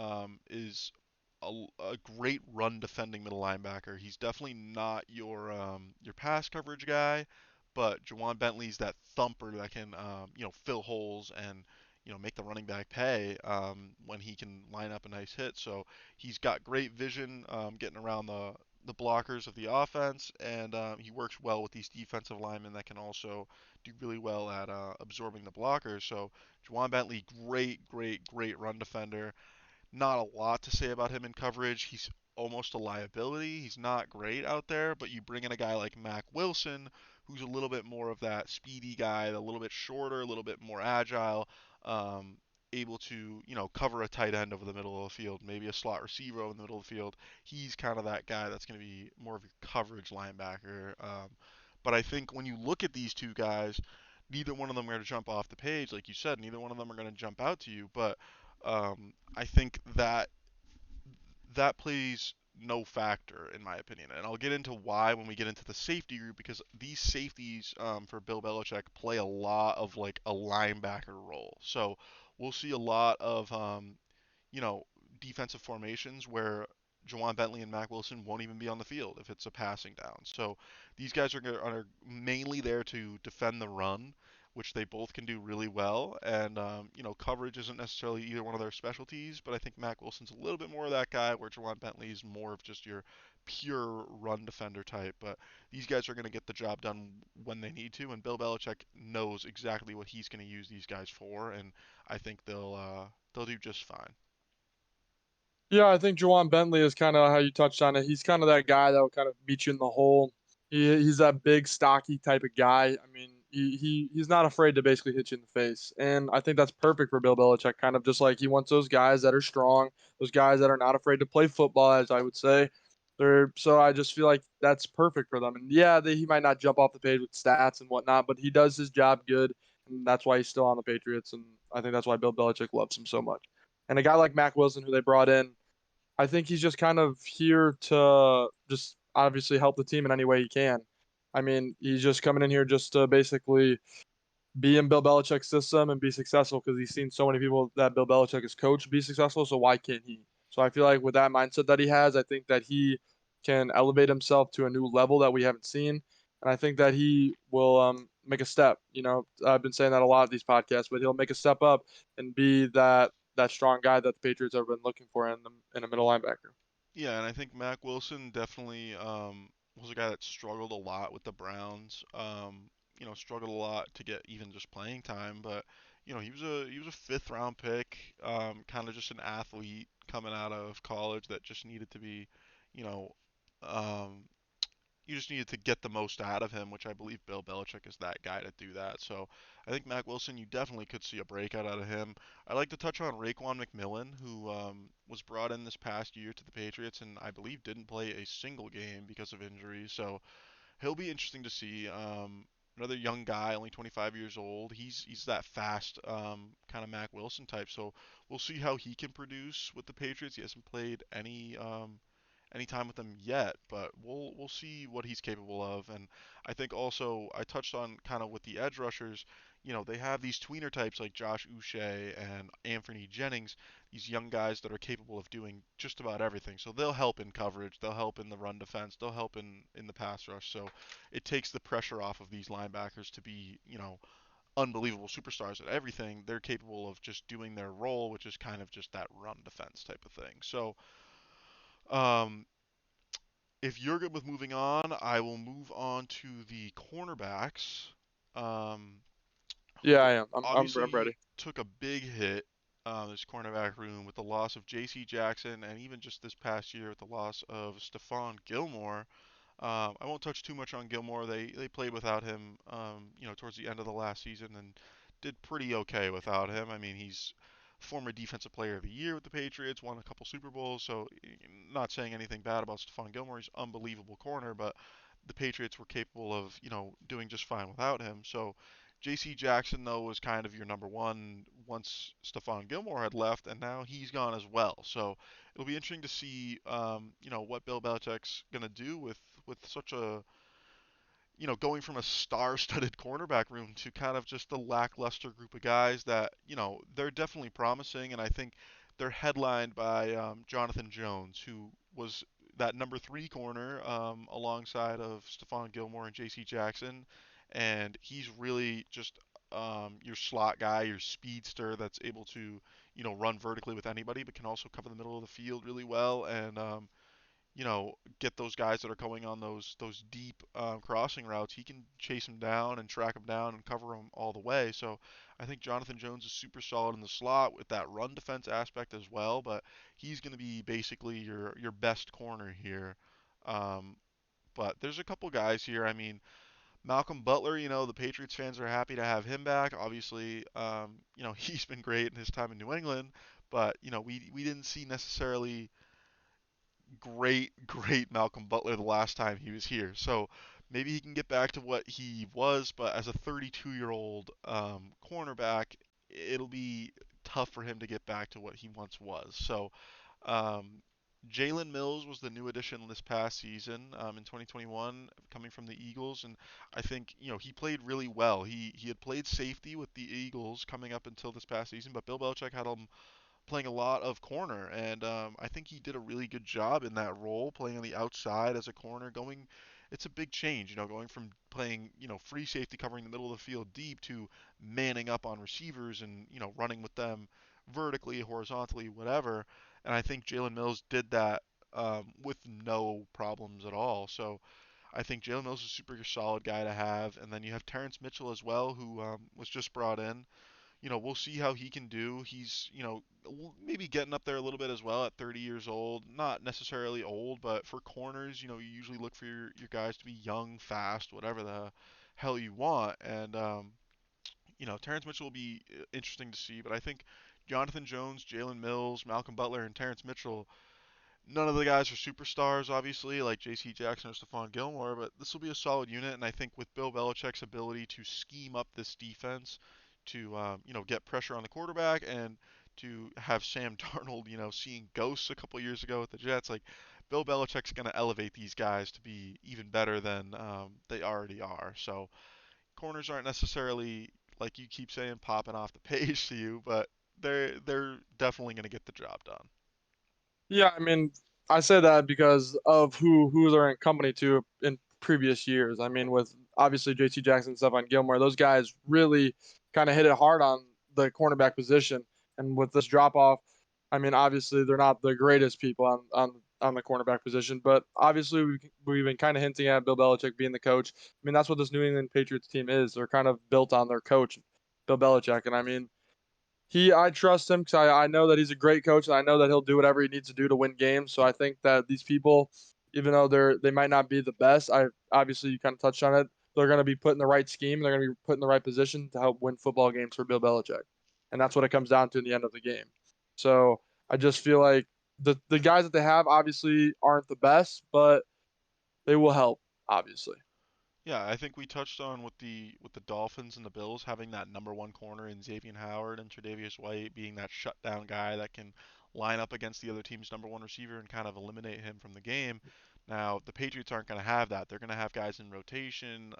is a great run defending middle linebacker. He's definitely not your pass coverage guy, but Juwan Bentley's that thumper that can fill holes and make the running back pay when he can line up a nice hit. So he's got great vision getting around the blockers of the offense, and he works well with these defensive linemen that can also do really well at absorbing the blockers. So Juwan Bentley, great, great, great run defender. Not a lot to say about him in coverage. He's almost a liability. He's not great out there, but you bring in a guy like Mack Wilson, who's a little bit more of that speedy guy, a little bit shorter, a little bit more agile, um, able to cover a tight end over the middle of the field, maybe a slot receiver over the middle of the field. He's kind of that guy that's going to be more of your coverage linebacker. But I think when you look at these two guys, neither one of them are going to jump off the page, like you said. Neither one of them are going to jump out to you, but I think that plays no factor in my opinion, and I'll get into why when we get into the safety group because these safeties for Bill Belichick play a lot of like a linebacker role. So we'll see a lot of you know defensive formations where Jawan Bentley and Mack Wilson won't even be on the field if it's a passing down. So these guys are mainly there to defend the run which they both can do really well. And coverage isn't necessarily either one of their specialties, but I think Mack Wilson's a little bit more of that guy, where Juwan Bentley is more of just your pure run defender type. But these guys are going to get the job done when they need to, and Bill Belichick knows exactly what he's going to use these guys for, and I think they'll do just fine. Yeah, I think Juwan Bentley is kind of how you touched on it. He's kind of that guy that will kind of meet you in the hole. He's that big, stocky type of guy. I mean, he's not afraid to basically hit you in the face, and I think that's perfect for Bill Belichick. Kind of just like he wants those guys that are strong, those guys that are not afraid to play football, as I would say. So I just feel like that's perfect for them. And yeah, he might not jump off the page with stats and whatnot, but he does his job good, and that's why he's still on the Patriots. And I think that's why Bill Belichick loves him so much. And a guy like Mack Wilson, who they brought in, I think he's just kind of here to just obviously help the team in any way he can. I mean, he's just coming in here just to basically be in Bill Belichick's system and be successful because he's seen so many people that Bill Belichick has coached be successful. So why can't he? So I feel like with that mindset that he has, I think that he can elevate himself to a new level that we haven't seen, and I think that he will make a step. I've been saying that a lot of these podcasts, but he'll make a step up and be that strong guy that the Patriots have been looking for in a middle linebacker. Yeah, and I think Mack Wilson definitely was a guy that struggled a lot with the Browns. Struggled a lot to get even just playing time, but he was a fifth round pick, kind of just an athlete coming out of college that just needed to be, you know, um, you just needed to get the most out of him, which I believe Bill Belichick is that guy to do that. So I think Mack Wilson, you definitely could see a breakout out of him. I'd like to touch on Raquan McMillan, who was brought in this past year to the Patriots and I believe didn't play a single game because of injury. So he'll be interesting to see. Another young guy, only 25 years old. He's that fast kind of Mack Wilson type. So we'll see how he can produce with the Patriots. He hasn't played any time with them yet, but we'll see what he's capable of. And I think also I touched on kind of with the edge rushers, they have these tweener types like Josh Uche and Anthony Jennings, these young guys that are capable of doing just about everything. So they'll help in coverage, they'll help in the run defense, they'll help in the pass rush. So it takes the pressure off of these linebackers to be, unbelievable superstars at everything. They're capable of just doing their role, which is kind of just that run defense type of thing. So um, if you're good with moving on, I will move on to the cornerbacks, um, Yeah, who I am. I'm obviously ready. took a big hit, this cornerback room, with the loss of J.C. Jackson, and even just this past year with the loss of Stephon Gilmore. I won't touch too much on Gilmore. They played without him, towards the end of the last season and did pretty okay without him. I mean, he's former Defensive Player of the Year with the Patriots, won a couple Super Bowls. So, not saying anything bad about Stephon Gilmore. He's an unbelievable corner, but the Patriots were capable of, doing just fine without him. So, J.C. Jackson, though, was kind of your number one once Stephon Gilmore had left, and now he's gone as well. So it'll be interesting to see, what Bill Belichick's gonna do with such a, going from a star-studded cornerback room to kind of just a lackluster group of guys that, they're definitely promising, and I think they're headlined by Jonathan Jones, who was that number three corner alongside of Stephon Gilmore and J.C. Jackson, and he's really just your slot guy, your speedster that's able to, run vertically with anybody, but can also cover the middle of the field really well, and get those guys that are going on those deep crossing routes. He can chase them down and track them down and cover them all the way. So I think Jonathan Jones is super solid in the slot with that run defense aspect as well. But he's going to be basically your best corner here. Um, but there's a couple guys here. I mean, Malcolm Butler, the Patriots fans are happy to have him back. Obviously, he's been great in his time in New England, but we didn't see necessarily great Malcolm Butler the last time he was here. So maybe he can get back to what he was, but as a 32-year-old cornerback, it'll be tough for him to get back to what he once was. So um, Jalen Mills was the new addition this past season in 2021, coming from the Eagles, and I think he played really well. He had played safety with the Eagles coming up until this past season, but Bill Belichick had him playing a lot of corner, and I think he did a really good job in that role, playing on the outside as a corner, going it's a big change, going from playing, free safety covering the middle of the field deep to manning up on receivers and, running with them vertically, horizontally, whatever. And I think Jalen Mills did that with no problems at all. So I think Jalen Mills is a super solid guy to have. And then you have Terrence Mitchell as well, who was just brought in. We'll see how he can do. He's, maybe getting up there a little bit as well at 30 years old. Not necessarily old, but for corners, you usually look for your guys to be young, fast, whatever the hell you want. And, Terrence Mitchell will be interesting to see. But I think Jonathan Jones, Jalen Mills, Malcolm Butler, and Terrence Mitchell, none of the guys are superstars, obviously, like J.C. Jackson or Stephon Gilmore, but this will be a solid unit. And I think with Bill Belichick's ability to scheme up this defense to, get pressure on the quarterback and to have Sam Darnold, seeing ghosts a couple years ago with the Jets, like Bill Belichick's going to elevate these guys to be even better than they already are. So corners aren't necessarily, like you keep saying, popping off the page to you, but they're definitely going to get the job done. Yeah, I mean, I say that because of who they're in company to in previous years. I mean, with obviously J.C. Jackson, Stephon Gilmore, those guys really kind of hit it hard on the cornerback position. And with this drop off, I mean, obviously they're not the greatest people on the cornerback position, but obviously we've been kind of hinting at Bill Belichick being the coach. I mean, that's what this New England Patriots team is. They're kind of built on their coach, Bill Belichick, and I mean I trust him because I know that he's a great coach and I know that he'll do whatever he needs to do to win games. So I think that these people, even though they might not be the best, I obviously you kind of touched on it. They're going to be put in the right scheme. They're going to be put in the right position to help win football games for Bill Belichick, and that's what it comes down to in the end of the game. So I just feel like the guys that they have obviously aren't the best, but they will help obviously. Yeah, I think we touched on with the Dolphins and the Bills having that number one corner in Xavier Howard and Tre'Davious White being that shutdown guy that can line up against the other team's number one receiver and kind of eliminate him from the game. Now the Patriots aren't going to have that. They're going to have guys in rotation.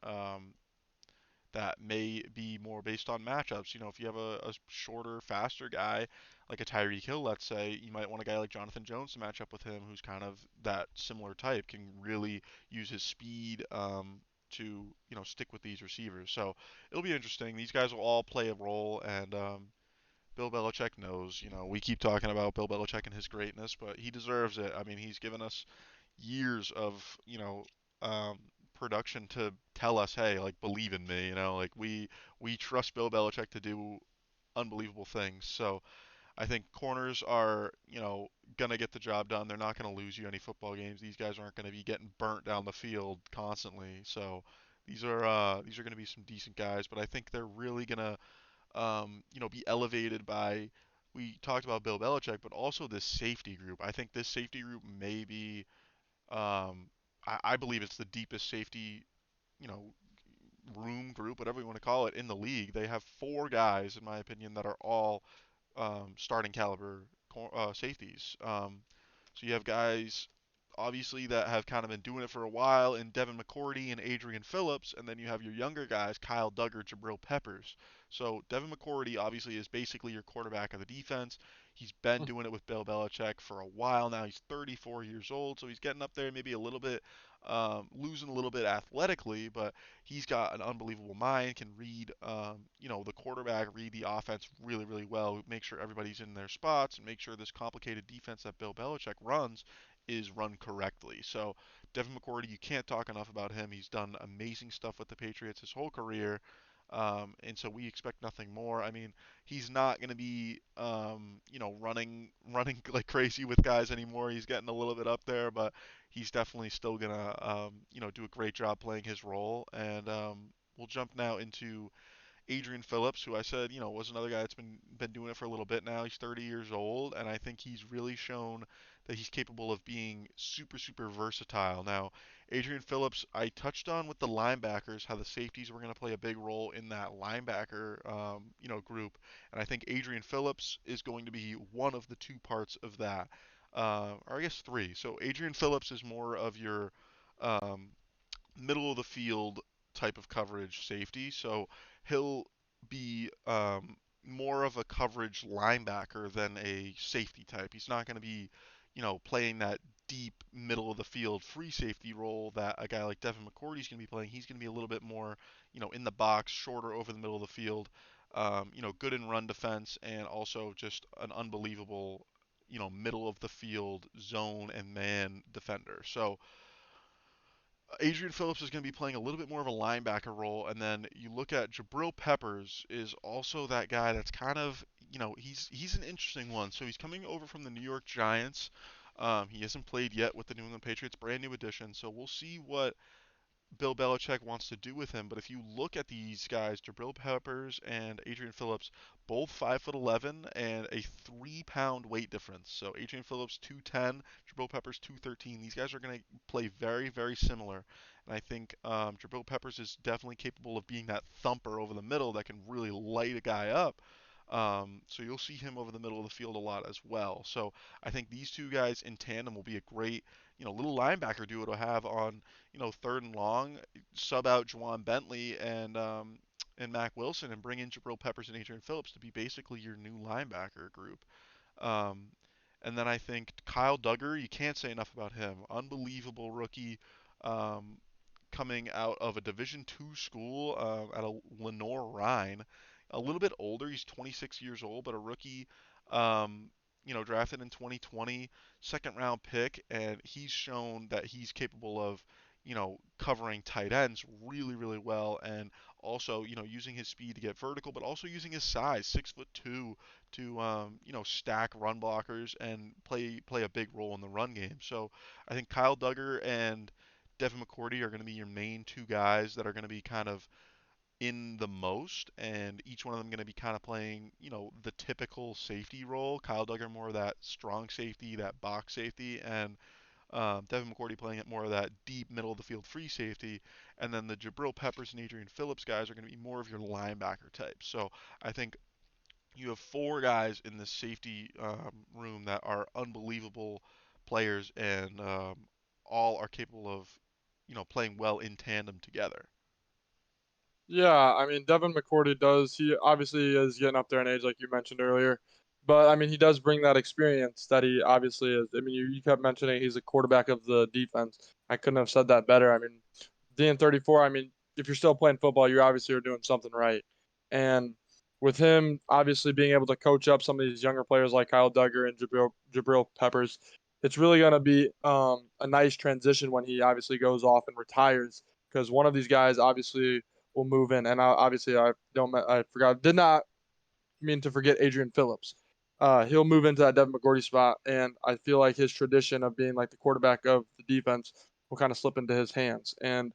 That may be more based on matchups. If you have a shorter, faster guy like a Tyreek Hill, let's say, you might want a guy like Jonathan Jones to match up with him, who's kind of that similar type, can really use his speed to stick with these receivers. So it'll be interesting. These guys will all play a role, and Bill Belichick knows. We keep talking about Bill Belichick and his greatness, but he deserves it. I mean, he's given us years of um, production to tell us, hey, like believe in me, like we trust Bill Belichick to do unbelievable things. So I think corners are gonna get the job done. They're not gonna lose you any football games. These guys aren't gonna be getting burnt down the field constantly. So these are gonna be some decent guys, but I think they're really gonna be elevated by. We talked about Bill Belichick, but also this safety group. I think this safety group may be I believe it's the deepest safety, you know, room group, whatever you want to call it, in the league. They have four guys, in my opinion, that are all starting caliber safeties. So you have guys obviously that have kind of been doing it for a while in Devin McCourty and Adrian Phillips, and then you have your younger guys, Kyle Duggar, Jabril Peppers. So Devin McCourty obviously is basically your quarterback of the defense. He's been doing it with Bill Belichick for a while now. He's 34 years old, so he's getting up there, maybe a little bit, losing a little bit athletically, but he's got an unbelievable mind. Can read, the quarterback, read the offense really, really well. Make sure everybody's in their spots, and make sure this complicated defense that Bill Belichick runs is run correctly. So Devin McCourty, you can't talk enough about him. He's done amazing stuff with the Patriots his whole career. And so we expect nothing more. I mean, he's not going to be, running like crazy with guys anymore. He's getting a little bit up there, but he's definitely still going to, do a great job playing his role. And we'll jump now into Adrian Phillips, who I said, was another guy that's been doing it for a little bit now. He's 30 years old, and I think he's really shown that he's capable of being super, super versatile. Now, Adrian Phillips, I touched on with the linebackers how the safeties were going to play a big role in that linebacker, group, and I think Adrian Phillips is going to be one of the two parts of that, or I guess three. So Adrian Phillips is more of your um, middle of the field type of coverage safety. So he'll be more of a coverage linebacker than a safety type. He's not going to be, playing that deep middle of the field free safety role that a guy like Devin McCourty is going to be playing. He's going to be a little bit more, in the box, shorter over the middle of the field. Good in run defense and also just an unbelievable, middle of the field zone and man defender. So Adrian Phillips is going to be playing a little bit more of a linebacker role, and then you look at Jabril Peppers is also that guy that's kind of, he's an interesting one. So he's coming over from the New York Giants. He hasn't played yet with the New England Patriots, brand new addition. So we'll see what Bill Belichick wants to do with him. But if you look at these guys, Jabril Peppers and Adrian Phillips, both 5'11" and a 3 pound weight difference. So Adrian Phillips 210, Jabril Peppers 213. These guys are going to play very, very similar. And I think Jabril Peppers is definitely capable of being that thumper over the middle that can really light a guy up. So you'll see him over the middle of the field a lot as well. So I think these two guys in tandem will be a great, little linebacker duo to have on, third and long, sub out Juwan Bentley and Mack Wilson and bring in Jabril Peppers and Adrian Phillips to be basically your new linebacker group. Um, and then I think Kyle Duggar, you can't say enough about him. Unbelievable rookie, um, coming out of a Division II school at a Lenore Rhine. A little bit older, he's 26 years old, but a rookie. Um, Drafted in 2020, second round pick, and he's shown that he's capable of, covering tight ends really, really well, and also, using his speed to get vertical, but also using his size, 6'2", to stack run blockers and play a big role in the run game. So I think Kyle Duggar and Devin Mccourty are going to be your main two guys that are going to be kind of in the most, and each one of them going to be kind of playing, the typical safety role. Kyle Duggar more of that strong safety, that box safety, and Devin McCourty playing at more of that deep middle of the field free safety, and then the Jabril Peppers and Adrian Phillips guys are going to be more of your linebacker type. So I think you have four guys in the safety room that are unbelievable players, and all are capable of, playing well in tandem together. Yeah, I mean, Devin McCourty does. He obviously is getting up there in age, like you mentioned earlier. But I mean, he does bring that experience that he obviously is. I mean, you kept mentioning he's a quarterback of the defense. I couldn't have said that better. I mean, being 34, I mean, if you're still playing football, you obviously are doing something right. And with him obviously being able to coach up some of these younger players like Kyle Duggar and Jabril Peppers, it's really going to be a nice transition when he obviously goes off and retires because one of these guys obviously will move in. And obviously, I forgot, did not mean to forget Adrian Phillips. He'll move into that Devin McCourty spot, and I feel like his tradition of being like the quarterback of the defense will kind of slip into his hands. And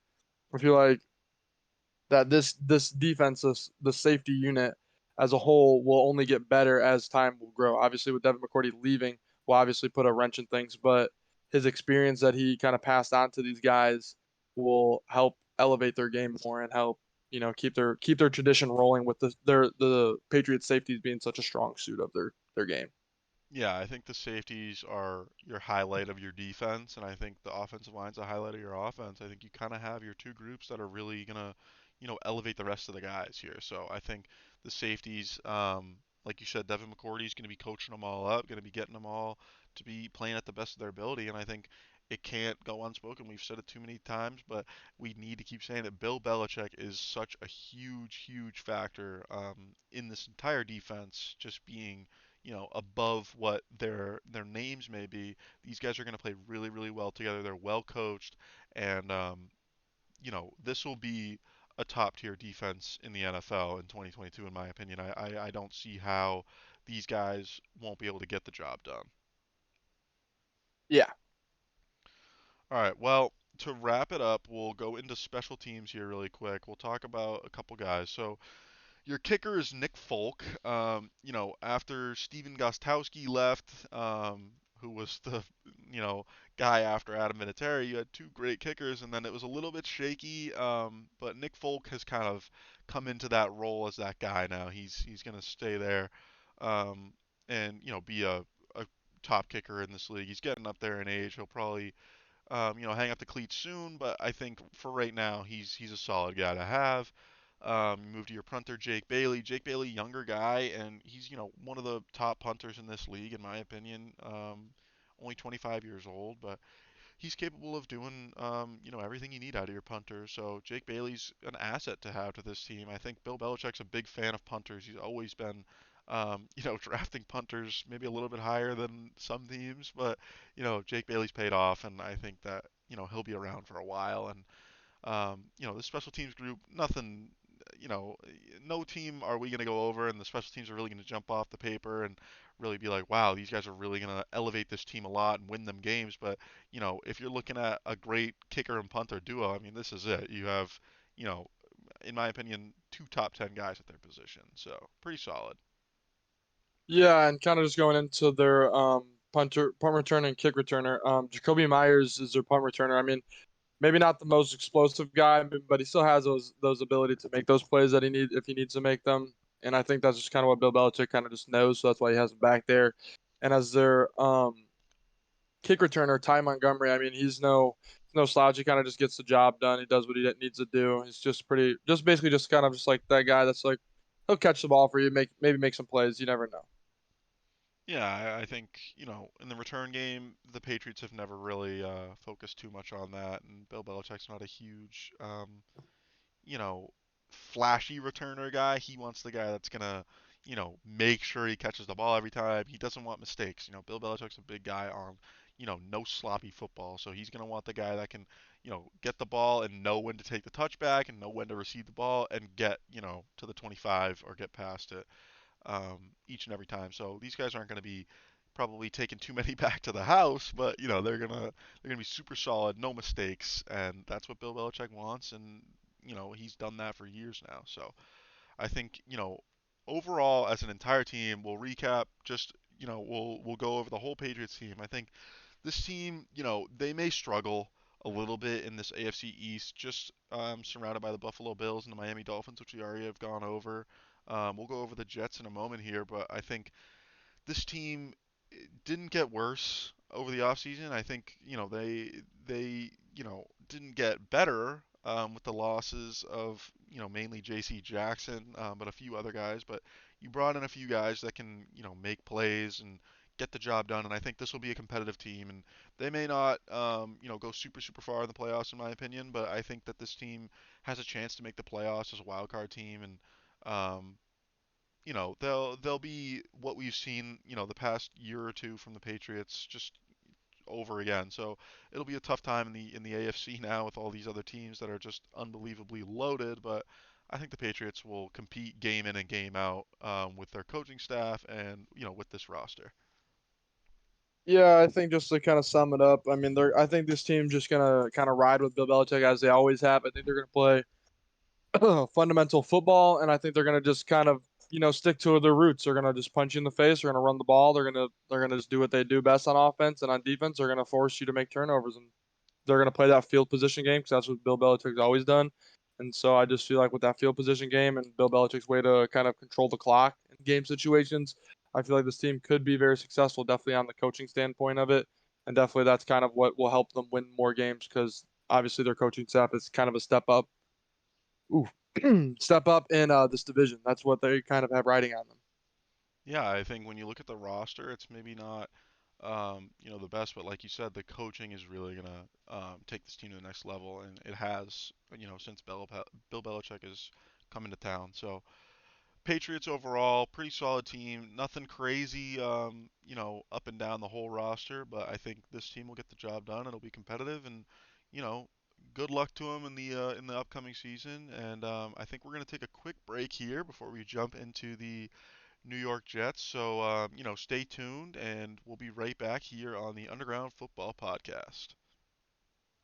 I feel like that this defense, the safety unit as a whole, will only get better as time will grow. Obviously, with Devin McCourty leaving, will obviously put a wrench in things, but his experience that he kind of passed on to these guys will help elevate their game more and help keep their tradition rolling with the Patriots safeties being such a strong suit of their game. Yeah, I think the safeties are your highlight of your defense, and I think the offensive line's a highlight of your offense. I think you kind of have your two groups that are really gonna, elevate the rest of the guys here. So I think the safeties, like you said, Devin McCourty's gonna be coaching them all up, gonna be getting them all to be playing at the best of their ability, and I think it can't go unspoken. We've said it too many times, but we need to keep saying it. Bill Belichick is such a huge, huge factor in this entire defense, just being above what their names may be. These guys are going to play really, really well together. They're well coached, and this will be a top tier defense in the NFL in 2022, in my opinion. I don't see how these guys won't be able to get the job done. Yeah. All right, well, to wrap it up, we'll go into special teams here really quick. We'll talk about a couple guys. So your kicker is Nick Folk. After Steven Gostkowski left, who was the guy after Adam Vinatieri, you had two great kickers, and then it was a little bit shaky. But Nick Folk has kind of come into that role as that guy now. He's gonna stay there, um, and be a top kicker in this league. He's getting up there in age. He'll probably hang up the cleats soon, but I think for right now, he's a solid guy to have. You move to your punter, Jake Bayley. Jake Bayley, younger guy, and he's one of the top punters in this league, in my opinion. only 25 years old, but he's capable of doing, everything you need out of your punter. So Jake Bailey's an asset to have to this team. I think Bill Belichick's a big fan of punters. He's always been, drafting punters maybe a little bit higher than some teams, but Jake Bailey's paid off, and I think that he'll be around for a while. And the special teams group, nothing, you know, no team are we going to go over, and the special teams are really going to jump off the paper and really be like, wow, these guys are really going to elevate this team a lot and win them games. But, if you're looking at a great kicker and punter duo, I mean, this is it. You have, you know, in my opinion, two top 10 guys at their position. So pretty solid. Yeah, and kind of just going into their punt returner and kick returner. Jacoby Myers is their punt returner. I mean, maybe not the most explosive guy, but he still has those ability to make those plays that he need if he needs to make them. And I think that's just kind of what Bill Belichick kind of just knows, so that's why he has him back there. And as their kick returner, Ty Montgomery, I mean, he's no slouch. He kind of just gets the job done. He does what he needs to do. He's just basically just kind of just like that guy that's like he'll catch the ball for you, maybe make some plays. You never know. Yeah, I think, in the return game, the Patriots have never really focused too much on that, and Bill Belichick's not a huge, you know, flashy returner guy. He wants the guy that's gonna, make sure he catches the ball every time. He doesn't want mistakes. Bill Belichick's a big guy on, no sloppy football. So he's gonna want the guy that can, get the ball and know when to take the touchback and know when to receive the ball and get, to the 25 or get past it each and every time. So these guys aren't gonna be probably taking too many back to the house, but they're gonna be super solid, no mistakes, and that's what Bill Belichick wants, and he's done that for years now. So I think overall as an entire team, we'll recap. Just we'll go over the whole Patriots team. I think this team, they may struggle a little bit in this AFC East, just surrounded by the Buffalo Bills and the Miami Dolphins, which we already have gone over. We'll go over the Jets in a moment here, but I think this team didn't get worse over the offseason. I think they didn't get better with the losses of mainly J.C. Jackson, but a few other guys. But you brought in a few guys that can make plays and get the job done. And I think this will be a competitive team. And they may not go super far in the playoffs in my opinion, but I think that this team has a chance to make the playoffs as a wild card team. And um, they'll be what we've seen, the past year or two from the Patriots just over again. So it'll be a tough time in the AFC now with all these other teams that are just unbelievably loaded, but I think the Patriots will compete game in and game out with their coaching staff and with this roster. Yeah, I think just to kind of sum it up, I mean, I think this team's just gonna kind of ride with Bill Belichick as they always have. I think they're gonna play fundamental football, and I think they're gonna just kind of stick to their roots. They're gonna just punch you in the face. They're gonna run the ball. They're gonna just do what they do best on offense, and on defense, they're gonna force you to make turnovers, and they're gonna play that field position game because that's what Bill Belichick's always done. And so I just feel like with that field position game and Bill Belichick's way to kind of control the clock in game situations, I feel like this team could be very successful, definitely on the coaching standpoint of it. And definitely that's kind of what will help them win more games because obviously their coaching staff is kind of a step up. Ooh, step up in this division. That's what they kind of have riding on them. Yeah, I think when you look at the roster, it's maybe not the best, but like you said, the coaching is really gonna take this team to the next level, and it has, since Bill Belichick has come into town. So Patriots overall, pretty solid team. Nothing crazy, up and down the whole roster, but I think this team will get the job done. It'll be competitive, and you know, good luck to them in the upcoming season. And I think we're gonna take a quick break here before we jump into the New York Jets. So stay tuned, and we'll be right back here on the Underground Football Podcast.